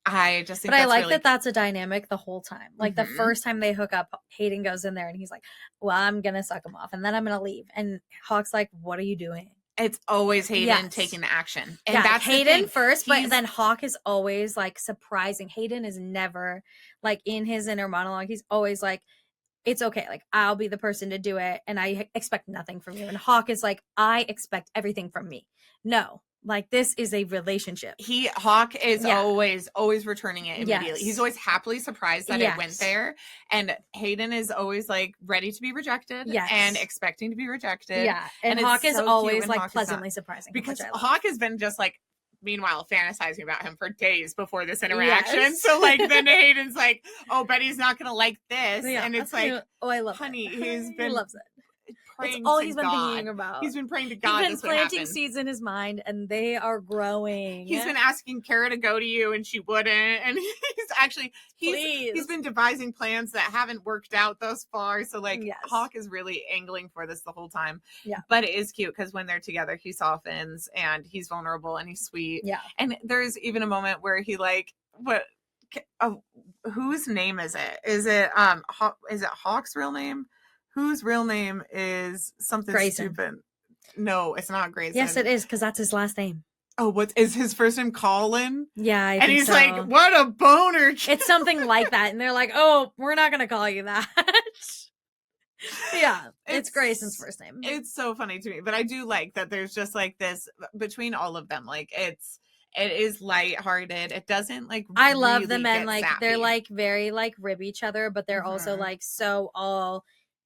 Speaker 1: I just think,
Speaker 2: but I like really... that's a dynamic the whole time. Like the first time they hook up, Hayden goes in there and he's like, well, I'm going to suck him off and then I'm going to leave. And Hawk's like, what are you doing?
Speaker 1: It's always Hayden taking the action. And that's
Speaker 2: Hayden first, but then Hawk is always like surprising. Hayden is never like in his inner monologue. He's always like, it's okay. Like, I'll be the person to do it. And I expect nothing from you. And Hawk is like, I expect everything from me. No, like this is a relationship.
Speaker 1: Hawk is always returning it immediately. He's always happily surprised that it went there. And Hayden is always like ready to be rejected and expecting to be rejected.
Speaker 2: Yeah. And Hawk is always like pleasantly surprising.
Speaker 1: Because Hawk has been just like, meanwhile, fantasizing about him for days before this interaction. So like then Hayden's like, oh, Betty's not gonna like this. And it's like,
Speaker 2: oh, I love
Speaker 1: honey,
Speaker 2: he's been
Speaker 1: he
Speaker 2: loves it.
Speaker 1: That's
Speaker 2: all he's been thinking about.
Speaker 1: He's been praying to God.
Speaker 2: He's been planting seeds in his mind, and they are growing.
Speaker 1: He's been asking Kara to go to you, and she wouldn't. And he's been devising plans that haven't worked out thus far. So like Hawk is really angling for this the whole time.
Speaker 2: Yeah,
Speaker 1: but it is cute because when they're together, he softens and he's vulnerable and he's sweet.
Speaker 2: Yeah,
Speaker 1: and there's even a moment where he like whose name is it? Is it Hawk's real name? Whose real name is something
Speaker 2: Grayson.
Speaker 1: Stupid? No, it's not Grayson.
Speaker 2: Yes, it is, because that's his last name.
Speaker 1: Oh, what is his first name? Colin?
Speaker 2: Yeah, I
Speaker 1: think
Speaker 2: and he's
Speaker 1: so. Like, what a boner.
Speaker 2: It's something like that. And they're like, oh, we're not going to call you that. Yeah, it's Grayson's first name.
Speaker 1: It's so funny to me. But I do like that there's just like this between all of them. Like, it is lighthearted. It doesn't like
Speaker 2: I love
Speaker 1: really
Speaker 2: the men. Like,
Speaker 1: sappy.
Speaker 2: they're like very like rib each other, but they're also like so all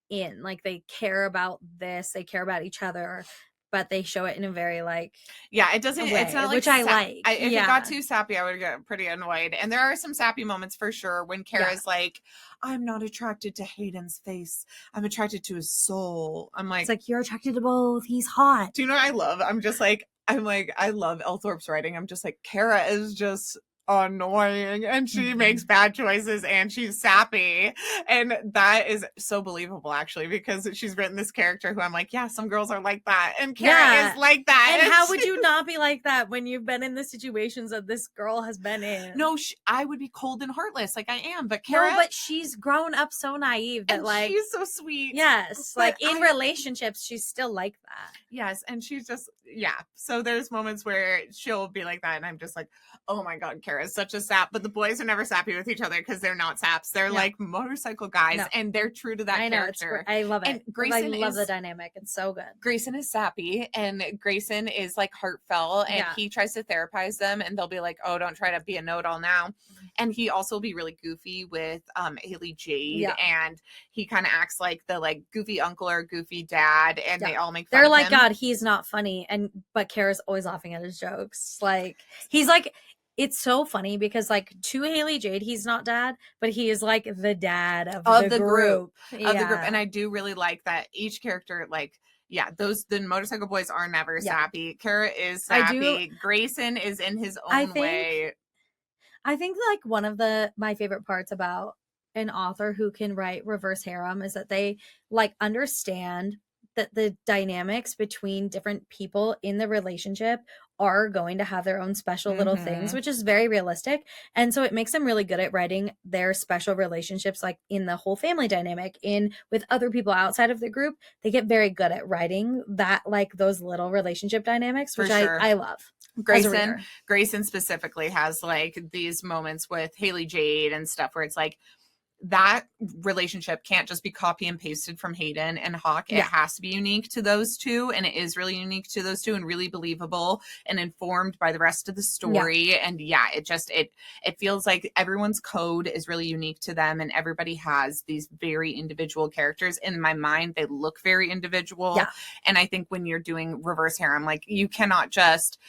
Speaker 2: in. Like they care about this, they care about each other, but they show it in a very like
Speaker 1: Yeah, it doesn't. It's
Speaker 2: way,
Speaker 1: not like
Speaker 2: which I like.
Speaker 1: If it got
Speaker 2: Yeah.
Speaker 1: too sappy, I would get pretty annoyed. And there are some sappy moments for sure when Kara's like, "I'm not attracted to Hayden's face. I'm attracted to his soul." I'm
Speaker 2: It's
Speaker 1: like,
Speaker 2: like you're attracted to both. He's hot.
Speaker 1: do you know what I love? I'm like, I love Elthorpe's writing. I'm just like, Kara is just annoying and she makes bad choices and she's sappy. And that is so believable actually, because she's written this character who I'm like, yeah, some girls are like that. And Kara is like that.
Speaker 2: And how would you not be like that when you've been in the situations that this girl has been in?
Speaker 1: No, I would be cold and heartless like I am. But Kara.
Speaker 2: No, but she's grown up so naive that like.
Speaker 1: She's so sweet.
Speaker 2: Yes. Like in relationships, she's still like that.
Speaker 1: Yes. And she's just, yeah. So there's moments where she'll be like that. And I'm just like, oh my God, Kara is such a sap. But the boys are never sappy with each other because they're not saps. They're like motorcycle guys. No. And they're true to that character.
Speaker 2: I love it.
Speaker 1: And Grayson
Speaker 2: I love the dynamic. It's so good.
Speaker 1: Grayson is sappy and Grayson is like heartfelt and he tries to therapize them and they'll be like, oh, don't try to be a know-it-all now. And he also will be really goofy with Haley Jade and he kind of acts like the like goofy uncle or goofy dad and they all make fun
Speaker 2: They're
Speaker 1: of
Speaker 2: like,
Speaker 1: him.
Speaker 2: God, he's not funny. But Kara's always laughing at his jokes. Like he's like, it's so funny because like to Haley Jade, he's not dad, but he is like the dad of the group.
Speaker 1: Of the group. And I do really like that each character like the motorcycle boys are never sappy. Kara is sappy. Grayson is in his own way.
Speaker 2: I think like one of my favorite parts about an author who can write reverse harem is that they like understand that the dynamics between different people in the relationship are going to have their own special little things, which is very realistic. And so it makes them really good at writing their special relationships, like in the whole family dynamic, with other people outside of the group. They get very good at writing that, like those little relationship dynamics, which I love.
Speaker 1: Grayson specifically has like these moments with Haley Jade and stuff where it's like, that relationship can't just be copy and pasted from Hayden and Hawk. It has to be unique to those two. And it is really unique to those two and really believable and informed by the rest of the story. And it feels like everyone's code is really unique to them. And everybody has these very individual characters. In my mind, they look very individual. Yeah. And I think when you're doing reverse harem, like you cannot just,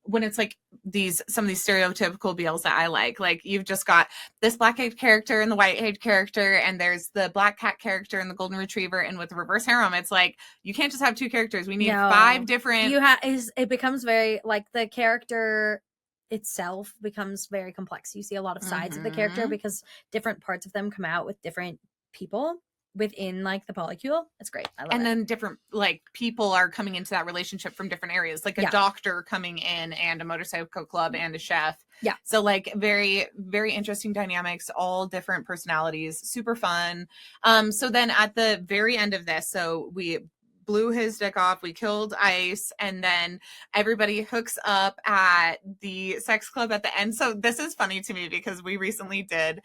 Speaker 1: when it's like some of these stereotypical BLs that I like you've just got this black-haired character and the white-haired character, and there's the black cat character and the golden retriever, and with reverse harem, it's like you can't just have two characters. We need 5 different.
Speaker 2: It becomes very like the character itself becomes very complex. You see a lot of sides of the character because different parts of them come out with different people within like the polycule. It's great. I love it.
Speaker 1: Then different like people are coming into that relationship from different areas, like a doctor coming in and a motorcycle club and a chef. Yeah. So like very, very interesting dynamics, all different personalities, super fun. So then at the very end of this, so we blew his dick off, we killed Ice, and then everybody hooks up at the sex club at the end. So this is funny to me because we recently did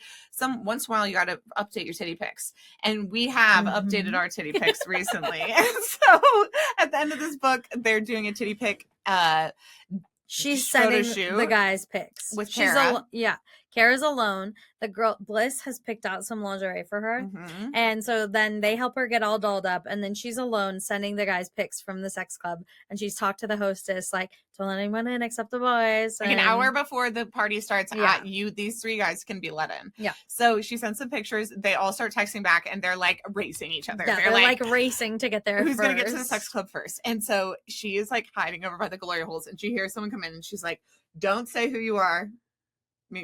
Speaker 1: once in a while you got to update your titty pics, and we have updated our titty pics recently. And so at the end of this book, they're doing a titty pic.
Speaker 2: She's sending the guys pics
Speaker 1: with Kara.
Speaker 2: Kara's alone. The girl Bliss has picked out some lingerie for her, and so then they help her get all dolled up, and then she's alone sending the guys pics from the sex club, and she's talked to the hostess like, "Don't let anyone in except the boys."
Speaker 1: Like an hour before the party starts, these 3 guys can be let in. Yeah. So she sends some pictures. They all start texting back, and they're like racing each other.
Speaker 2: Yeah, they're like racing to get there.
Speaker 1: Who's gonna get to the sex club first? And so she is like hiding over by the glory holes, and she hears someone come in, and she's like, "Don't say who you are.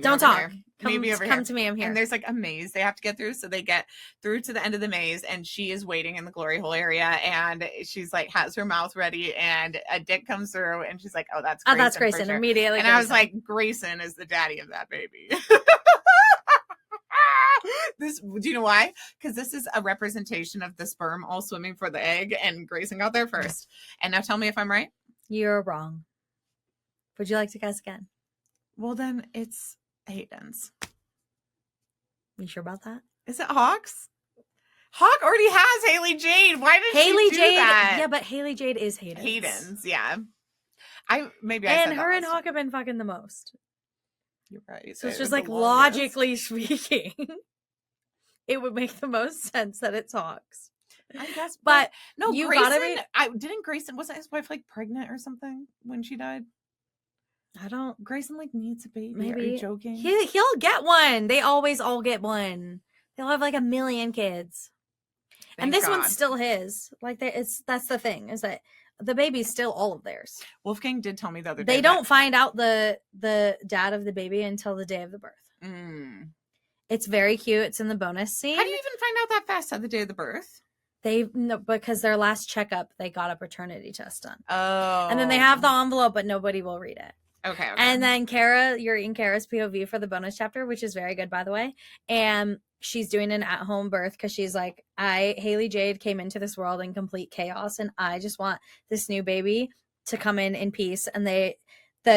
Speaker 2: Don't talk.
Speaker 1: Come
Speaker 2: to me. I'm here."
Speaker 1: And there's like a maze they have to get through. So they get through to the end of the maze, and she is waiting in the glory hole area, and she's like has her mouth ready, and a dick comes through, and she's like, "Oh, that's Grayson."
Speaker 2: Oh, that's Grayson. Sure. Immediately.
Speaker 1: And I was like, Grayson is the daddy of that baby. Do you know why? Because this is a representation of the sperm all swimming for the egg, and Grayson got there first. And now tell me if I'm right.
Speaker 2: You're wrong. Would you like to guess again?
Speaker 1: Well, then it's Hayden's.
Speaker 2: You sure about that?
Speaker 1: Is it Hawk's? Hawk already has Haley Jade. Why did Haley Jade do that?
Speaker 2: Yeah, but Haley Jade is Hayden's.
Speaker 1: Hayden's, yeah.
Speaker 2: And her and Hawk have been fucking the most.
Speaker 1: You're right.
Speaker 2: So it's just like logically speaking, it would make the most sense that it's Hawk's.
Speaker 1: I guess,
Speaker 2: But
Speaker 1: no,
Speaker 2: you
Speaker 1: Grayson.
Speaker 2: gotta read.
Speaker 1: Didn't Grayson, wasn't his wife like pregnant or something when she died?
Speaker 2: I don't.
Speaker 1: Grayson like needs a baby.
Speaker 2: Maybe.
Speaker 1: Are you joking?
Speaker 2: He'll get one. They always all get one. They'll have like 1 million kids. And this one's still his. Like that's the thing, is that the baby's still all of theirs.
Speaker 1: Wolfgang did tell me the other day.
Speaker 2: They don't find out the dad of the baby until the day of the birth. It's very cute. It's in the bonus scene.
Speaker 1: How do you even find out that fast at the day of the birth?
Speaker 2: Because their last checkup, they got a paternity test done.
Speaker 1: Oh.
Speaker 2: And then they have the envelope, but nobody will read it.
Speaker 1: Okay.
Speaker 2: And then Kara, you're in Kara's POV for the bonus chapter, which is very good, by the way. And she's doing an at-home birth because she's like, Haley Jade came into this world in complete chaos, and I just want this new baby to come in peace. And the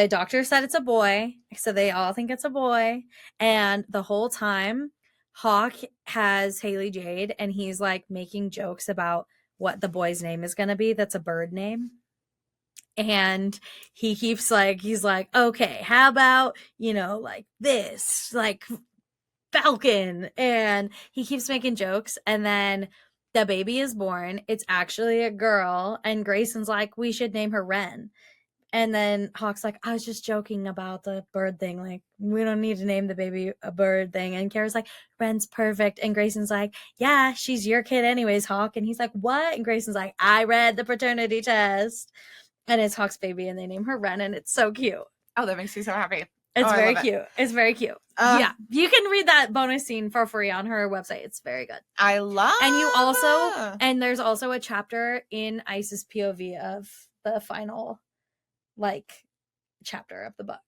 Speaker 2: doctor said it's a boy, so they all think it's a boy. And the whole time, Hawk has Haley Jade, and he's like making jokes about what the boy's name is going to be. That's a bird name. And he keeps like, he's like, okay, how about, like this, like Falcon. And he keeps making jokes. And then the baby is born. It's actually a girl. And Grayson's like, we should name her Wren. And then Hawk's like, I was just joking about the bird thing. Like, we don't need to name the baby a bird thing. And Kara's like, Wren's perfect. And Grayson's like, yeah, she's your kid anyways, Hawk. And he's like, what? And Grayson's like, I read the paternity test. And it's Hawk's baby, and they name her Wren, and it's so cute.
Speaker 1: Oh, that makes me so happy.
Speaker 2: It's very cute. It's very cute. Yeah. You can read that bonus scene for free on her website. It's very good.
Speaker 1: I love
Speaker 2: And you also, and there's also a chapter in Ice's POV of the final, chapter of the book.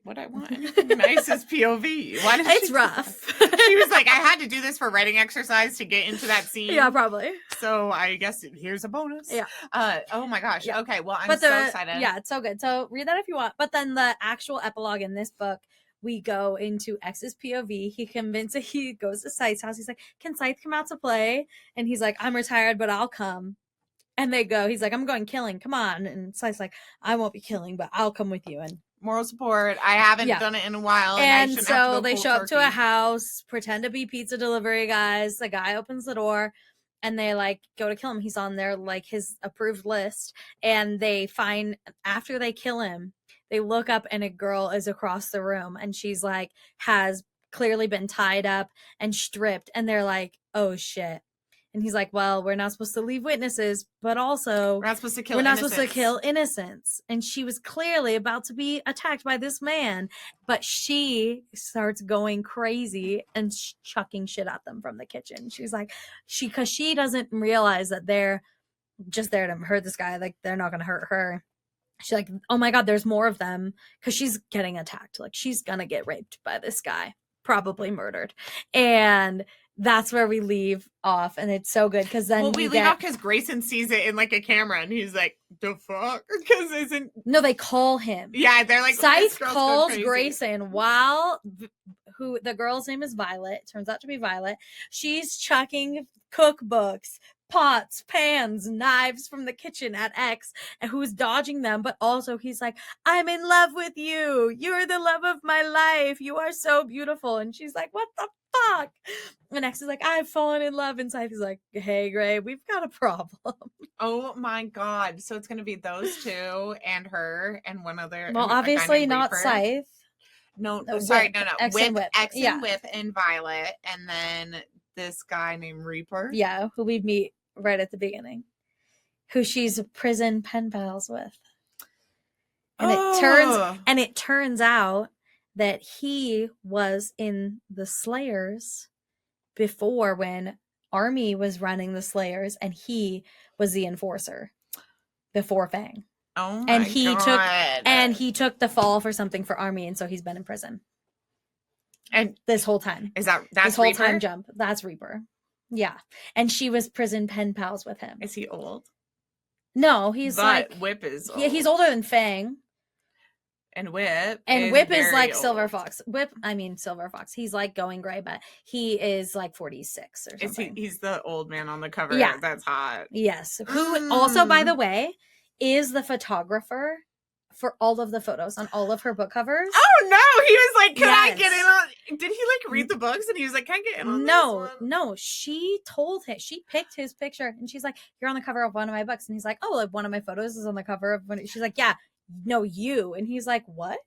Speaker 1: What I want anything nice is POV. Why did
Speaker 2: it's rough.
Speaker 1: She was like, I had to do this for writing exercise to get into that scene.
Speaker 2: Yeah, probably.
Speaker 1: So I guess here's a bonus.
Speaker 2: Yeah.
Speaker 1: Oh my gosh.
Speaker 2: Yeah.
Speaker 1: Okay. Well, I'm so excited.
Speaker 2: Yeah, it's so good. So read that if you want. But then the actual epilogue in this book, we go into X's POV. He goes to Scythe's house. He's like, can Scythe come out to play? And he's like, I'm retired, but I'll come. And they go. He's like, I'm going killing. Come on. And Scythe's like, I won't be killing, but I'll come with you. And
Speaker 1: moral support. I haven't done it in a while.
Speaker 2: And so they show up to a house, pretend to be pizza delivery guys. The guy opens the door, and they go to kill him. He's on their his approved list. And they find, after they kill him, they look up and a girl is across the room, and she's has clearly been tied up and stripped. And they're like, oh shit. And he's like, well, we're not supposed to leave witnesses, but also
Speaker 1: we're not supposed to
Speaker 2: kill innocents. And she was clearly about to be attacked by this man, but she starts going crazy and chucking shit at them from the kitchen. She's like, because she doesn't realize that they're just there to hurt this guy. They're not going to hurt her. She's like, oh my God, there's more of them, because she's getting attacked. She's going to get raped by this guy, probably murdered. And that's where we leave off, and it's so good because then
Speaker 1: we leave off because Grayson sees it in a camera, and he's like, "The fuck?" Because
Speaker 2: no, they call him.
Speaker 1: Yeah, they're like,
Speaker 2: Scythe calls Grayson while the girl's name is Violet. Turns out to be Violet. She's chucking cookbooks, pots, pans, knives from the kitchen at X, and who's dodging them, but also he's like, I'm in love with you. You're the love of my life. You are so beautiful. And she's like, what the fuck? And X is like, I've fallen in love. And Scythe is like, hey, Gray, we've got a problem.
Speaker 1: Oh my God. So it's going to be those two and her and one other.
Speaker 2: Well, obviously not Reaper. Scythe.
Speaker 1: No, sorry, no.
Speaker 2: X and Whip.
Speaker 1: X and Whip and Violet. And then this guy named Reaper.
Speaker 2: Yeah, who we meet right at the beginning. Who she's prison pen pals with. And it turns out that he was in the Slayers before, when Army was running the Slayers, and he was the enforcer before Fang.
Speaker 1: Oh my
Speaker 2: God. He took the fall for something for Army, and so he's been in prison.
Speaker 1: And
Speaker 2: this whole time.
Speaker 1: That's
Speaker 2: this whole
Speaker 1: Reaper?
Speaker 2: Time jump. That's Reaper. Yeah. And she was prison pen pals with him.
Speaker 1: Is he old?
Speaker 2: No, he's
Speaker 1: Whip is old.
Speaker 2: Yeah, he's older than Fang.
Speaker 1: And Whip
Speaker 2: is like old. Silver Fox. Silver Fox. He's going gray, but he is 46 or something.
Speaker 1: He's the old man on the cover.
Speaker 2: Yeah.
Speaker 1: That's hot.
Speaker 2: Yes. Who also, by the way, is the photographer for all of the photos on all of her book covers.
Speaker 1: Oh no, he was like, can I
Speaker 2: Yes.
Speaker 1: get in on, did he like read the books and he was like, can I get in on this one?
Speaker 2: No, she told him, she picked his picture and she's like, you're on the cover of one of my books. And he's like, oh, like one of my photos is on the cover of one. She's like, yeah, no, you. And he's like, what?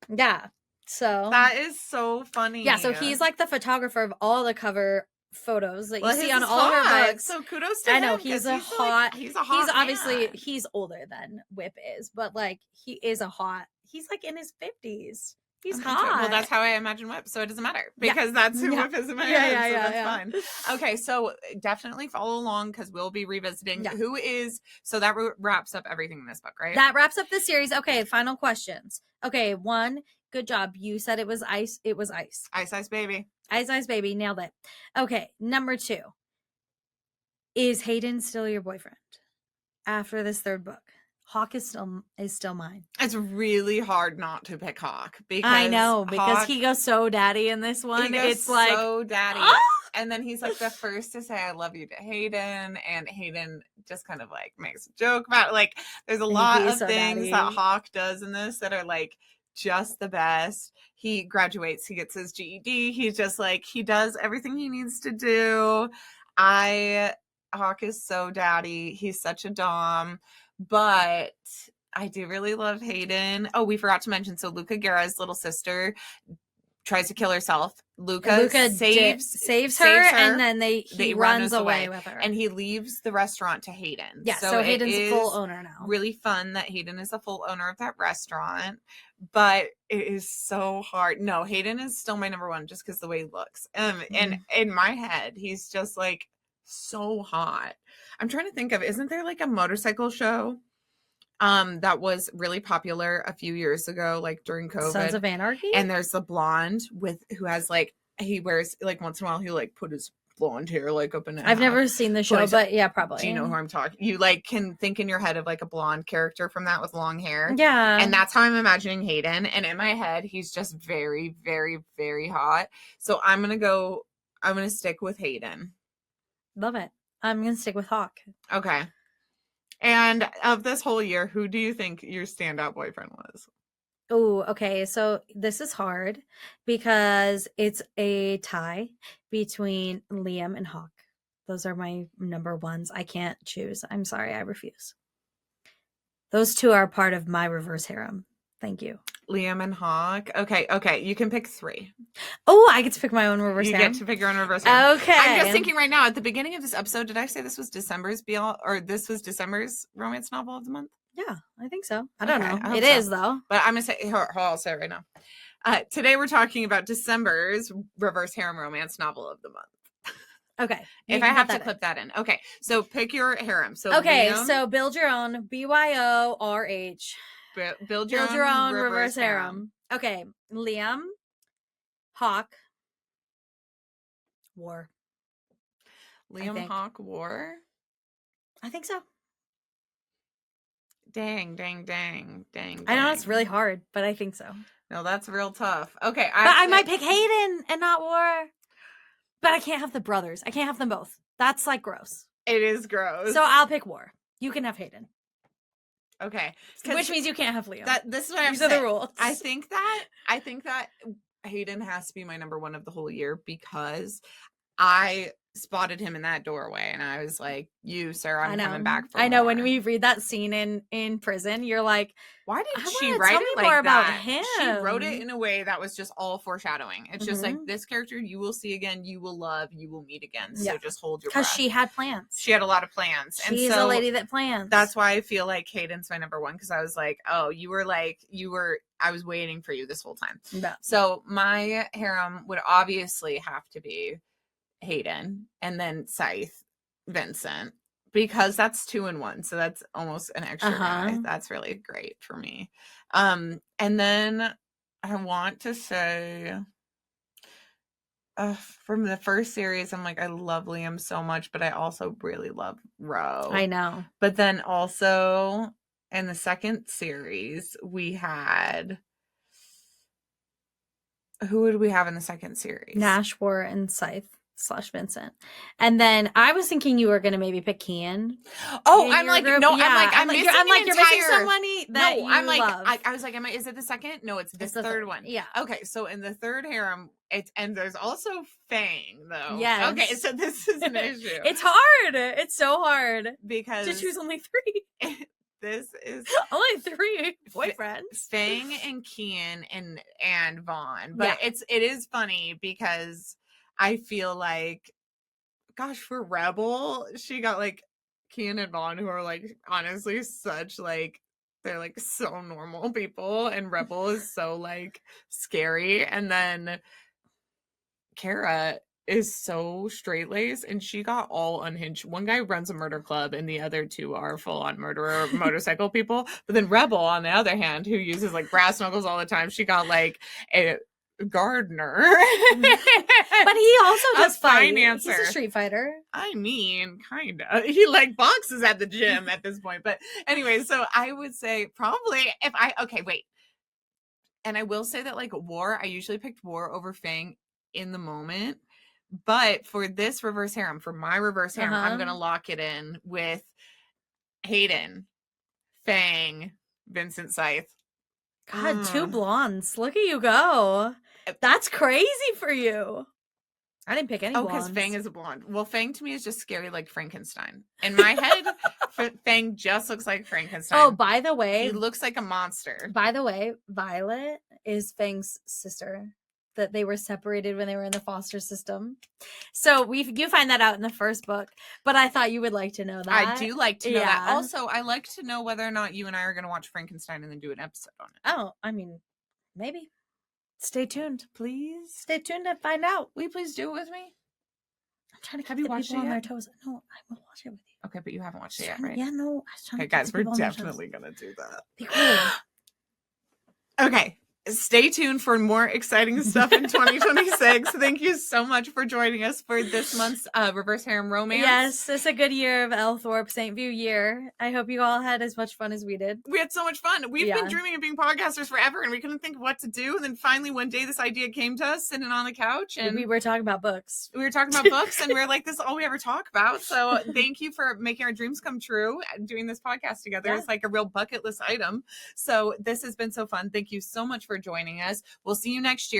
Speaker 2: Yeah. So
Speaker 1: That is so funny.
Speaker 2: yeah, so he's like the photographer of all the cover photos that you see
Speaker 1: his
Speaker 2: on
Speaker 1: is
Speaker 2: all her
Speaker 1: hot,
Speaker 2: books.
Speaker 1: So kudos to
Speaker 2: I
Speaker 1: him.
Speaker 2: know he's a
Speaker 1: like,
Speaker 2: hot.
Speaker 1: he's a hot.
Speaker 2: He's obviously
Speaker 1: man.
Speaker 2: he's older than Whip is, but like he is a hot. He's like in his 50s. He's hot.
Speaker 1: Well, that's how I imagine Whip, so it doesn't matter because that's who Whip is in my head. So that's fine. Okay, so definitely follow along because we'll be revisiting who is. So that wraps up everything in this book, right?
Speaker 2: That wraps up the series. Okay, final questions. Okay, one. Good job. You said it was ice. It was ice.
Speaker 1: Ice Baby.
Speaker 2: Ice Baby. Nailed it. Okay, number 2. Is Hayden still your boyfriend after this 3rd book? Hawk is still mine.
Speaker 1: It's really hard not to pick Hawk because
Speaker 2: I know because he goes so daddy in this one. It's like
Speaker 1: so daddy. Ah! And then he's like the first to say I love you to Hayden, and Hayden just kind of like makes a joke about it. Like there's a lot of things that Hawk does in this that are like just the best. He graduates, he gets his GED, he's just like he does everything he needs to do. Hawk is so daddy. He's such a dom, but I do really love Hayden. Oh, we forgot to mention, so Luca Guerra's little sister tries to kill herself. Luca saves her,
Speaker 2: and then he runs away with her.
Speaker 1: And he leaves the restaurant to Hayden.
Speaker 2: Yeah, so Hayden's a full owner now.
Speaker 1: Really fun that Hayden is the full owner of that restaurant, but it is so hard. No, Hayden is still my number one just because the way he looks. And in my head, he's just like so hot. I'm trying to think of, isn't there like a motorcycle show that was really popular a few years ago, like during COVID?
Speaker 2: Sons of Anarchy?
Speaker 1: And there's the blonde who has like, he wears like once in a while, he like put his blonde hair like up in it.
Speaker 2: I've never seen the show, but yeah, probably.
Speaker 1: Do you know who I'm talking? You like can think in your head of like a blonde character from that with long hair.
Speaker 2: Yeah.
Speaker 1: And that's how I'm imagining Hayden. And in my head, he's just very, very, very hot. So I'm going to stick with Hayden.
Speaker 2: Love it. I'm going to stick with Hawk.
Speaker 1: Okay. And of this whole year, who do you think your standout boyfriend was?
Speaker 2: Oh, okay. So this is hard because it's a tie between Liam and Hawk. Those are my number ones. I can't choose. I'm sorry. I refuse. Those two are part of my reverse harem. Thank you.
Speaker 1: Liam and Hawk. Okay. You can pick 3.
Speaker 2: Oh, I get to pick my own reverse harem.
Speaker 1: You get to pick your own reverse harem.
Speaker 2: Okay.
Speaker 1: I'm just thinking right now, at the beginning of this episode, did I say this was December's December's romance novel of the month?
Speaker 2: Yeah, I think so. I don't know.
Speaker 1: It
Speaker 2: is though.
Speaker 1: But I'm going to say, I'll say it right now. Today we're talking about December's reverse harem romance novel of the month.
Speaker 2: Okay.
Speaker 1: If I have to clip that in. Okay. So pick your harem. So Liam,
Speaker 2: so build your own BYORH.
Speaker 1: Build your own reverse harem.
Speaker 2: Okay. Liam, Hawk, War.
Speaker 1: Liam, Hawk, War?
Speaker 2: I think so.
Speaker 1: Dang.
Speaker 2: I know it's really hard, but I think so.
Speaker 1: No, that's real tough. Okay.
Speaker 2: But I might pick Hayden and not War. But I can't have the brothers. I can't have them both. That's like gross.
Speaker 1: It is gross.
Speaker 2: So I'll pick War. You can have Hayden.
Speaker 1: Okay.
Speaker 2: Which means you can't have Liam.
Speaker 1: This is what I'm
Speaker 2: saying. These are the rules.
Speaker 1: I think that Hayden has to be my number one of the whole year because I spotted him in that doorway and I was like, you, sir, I'm coming back for
Speaker 2: I know
Speaker 1: more.
Speaker 2: when we read that scene in prison, you're like,
Speaker 1: why did she write it like
Speaker 2: more
Speaker 1: that?
Speaker 2: About him.
Speaker 1: She wrote it in a way that was just all foreshadowing. It's just like, this character you will see again, you will love, you will meet again. So just hold your breath.
Speaker 2: Because she had plans.
Speaker 1: She had a lot of plans.
Speaker 2: She's a lady that plans.
Speaker 1: That's why I feel like Hayden's my number one because I was like, oh, I was waiting for you this whole time.
Speaker 2: Yeah.
Speaker 1: So my harem would obviously have to be Hayden and then Scythe Vincent because that's 2 in 1, so that's almost an extra guy. That's really great for me. And then I want to say from the first series, I'm like, I love Liam so much, but I also really love Ro.
Speaker 2: I know.
Speaker 1: But then also in the second series, we had, who would we have in the second series?
Speaker 2: Nash, War, and Scythe. / Vincent. And then I was thinking you were going to maybe pick Kian.
Speaker 1: Oh,
Speaker 2: in
Speaker 1: I'm
Speaker 2: your
Speaker 1: like,
Speaker 2: group.
Speaker 1: no,
Speaker 2: Yeah,
Speaker 1: I'm missing
Speaker 2: I'm like,
Speaker 1: an
Speaker 2: you're missing
Speaker 1: entire-
Speaker 2: somebody that
Speaker 1: No,
Speaker 2: you
Speaker 1: I'm like,
Speaker 2: love.
Speaker 1: I was like, is it the second? No, it's this
Speaker 2: the
Speaker 1: third one.
Speaker 2: Yeah.
Speaker 1: Okay, so in the third harem, and there's also Fang, though.
Speaker 2: Yes.
Speaker 1: Okay, so this is an issue.
Speaker 2: It's hard. It's so hard
Speaker 1: because
Speaker 2: to choose only 3.
Speaker 1: this is
Speaker 2: Only 3 boyfriends.
Speaker 1: Fang and Kian and Vaughn. But it is funny because I feel like, gosh, for Rebel, she got like Kian and Vaughn, who are like honestly such like, they're like so normal people, and Rebel is so like scary. And then Kara is so straight laced, and she got all unhinged. One guy runs a murder club, and the other 2 are full on murderer motorcycle people. But then Rebel, on the other hand, who uses like brass knuckles all the time, she got like a gardener.
Speaker 2: But he also does fight.
Speaker 1: Financer.
Speaker 2: He's a street fighter.
Speaker 1: I mean, kind of. He like boxes at the gym at this point. But anyway, so I would say probably okay, wait. And I will say that like War, I usually picked War over Fang in the moment. But for this reverse harem, for my reverse harem, I'm going to lock it in with Hayden, Fang, Vincent Scythe.
Speaker 2: God, 2 blondes. Look at you go. That's crazy for you. I didn't pick any blondes.
Speaker 1: Because Fang is a blonde. Well, Fang to me is just scary like Frankenstein. In my head, Fang just looks like Frankenstein.
Speaker 2: Oh, by the way.
Speaker 1: He looks like a monster.
Speaker 2: By the way, Violet is Fang's sister. That they were separated when they were in the foster system. So you find that out in the first book. But I thought you would like to know that.
Speaker 1: I do like to know that. Also, I like to know whether or not you and I are going to watch Frankenstein and then do an episode on it.
Speaker 2: Oh, I mean, maybe. Stay tuned, please. Stay tuned and find out.
Speaker 1: Will you please do it with me?
Speaker 2: I'm trying to
Speaker 1: have
Speaker 2: keep
Speaker 1: you
Speaker 2: the
Speaker 1: watched
Speaker 2: people
Speaker 1: it
Speaker 2: on
Speaker 1: yet?
Speaker 2: their toes. No, I will watch it with you.
Speaker 1: Okay, but you haven't watched it yet, right?
Speaker 2: Yeah, no.
Speaker 1: Okay, guys, we're definitely going to do that.
Speaker 2: Be cool.
Speaker 1: Okay. Stay tuned for more exciting stuff in 2026. Thank you so much for joining us for this month's Reverse Harem Romance.
Speaker 2: Yes, it's a good year of Elthorpe St. View year. I hope you all had as much fun as we did.
Speaker 1: We had so much fun. We've been dreaming of being podcasters forever, and we couldn't think of what to do. And then finally one day this idea came to us sitting on the couch, and
Speaker 2: we were talking about books.
Speaker 1: We were talking about books, and we were like, this is all we ever talk about. So thank you for making our dreams come true. Doing this podcast together is like a real bucket list item. So this has been so fun. Thank you so much for joining us. We'll see you next year.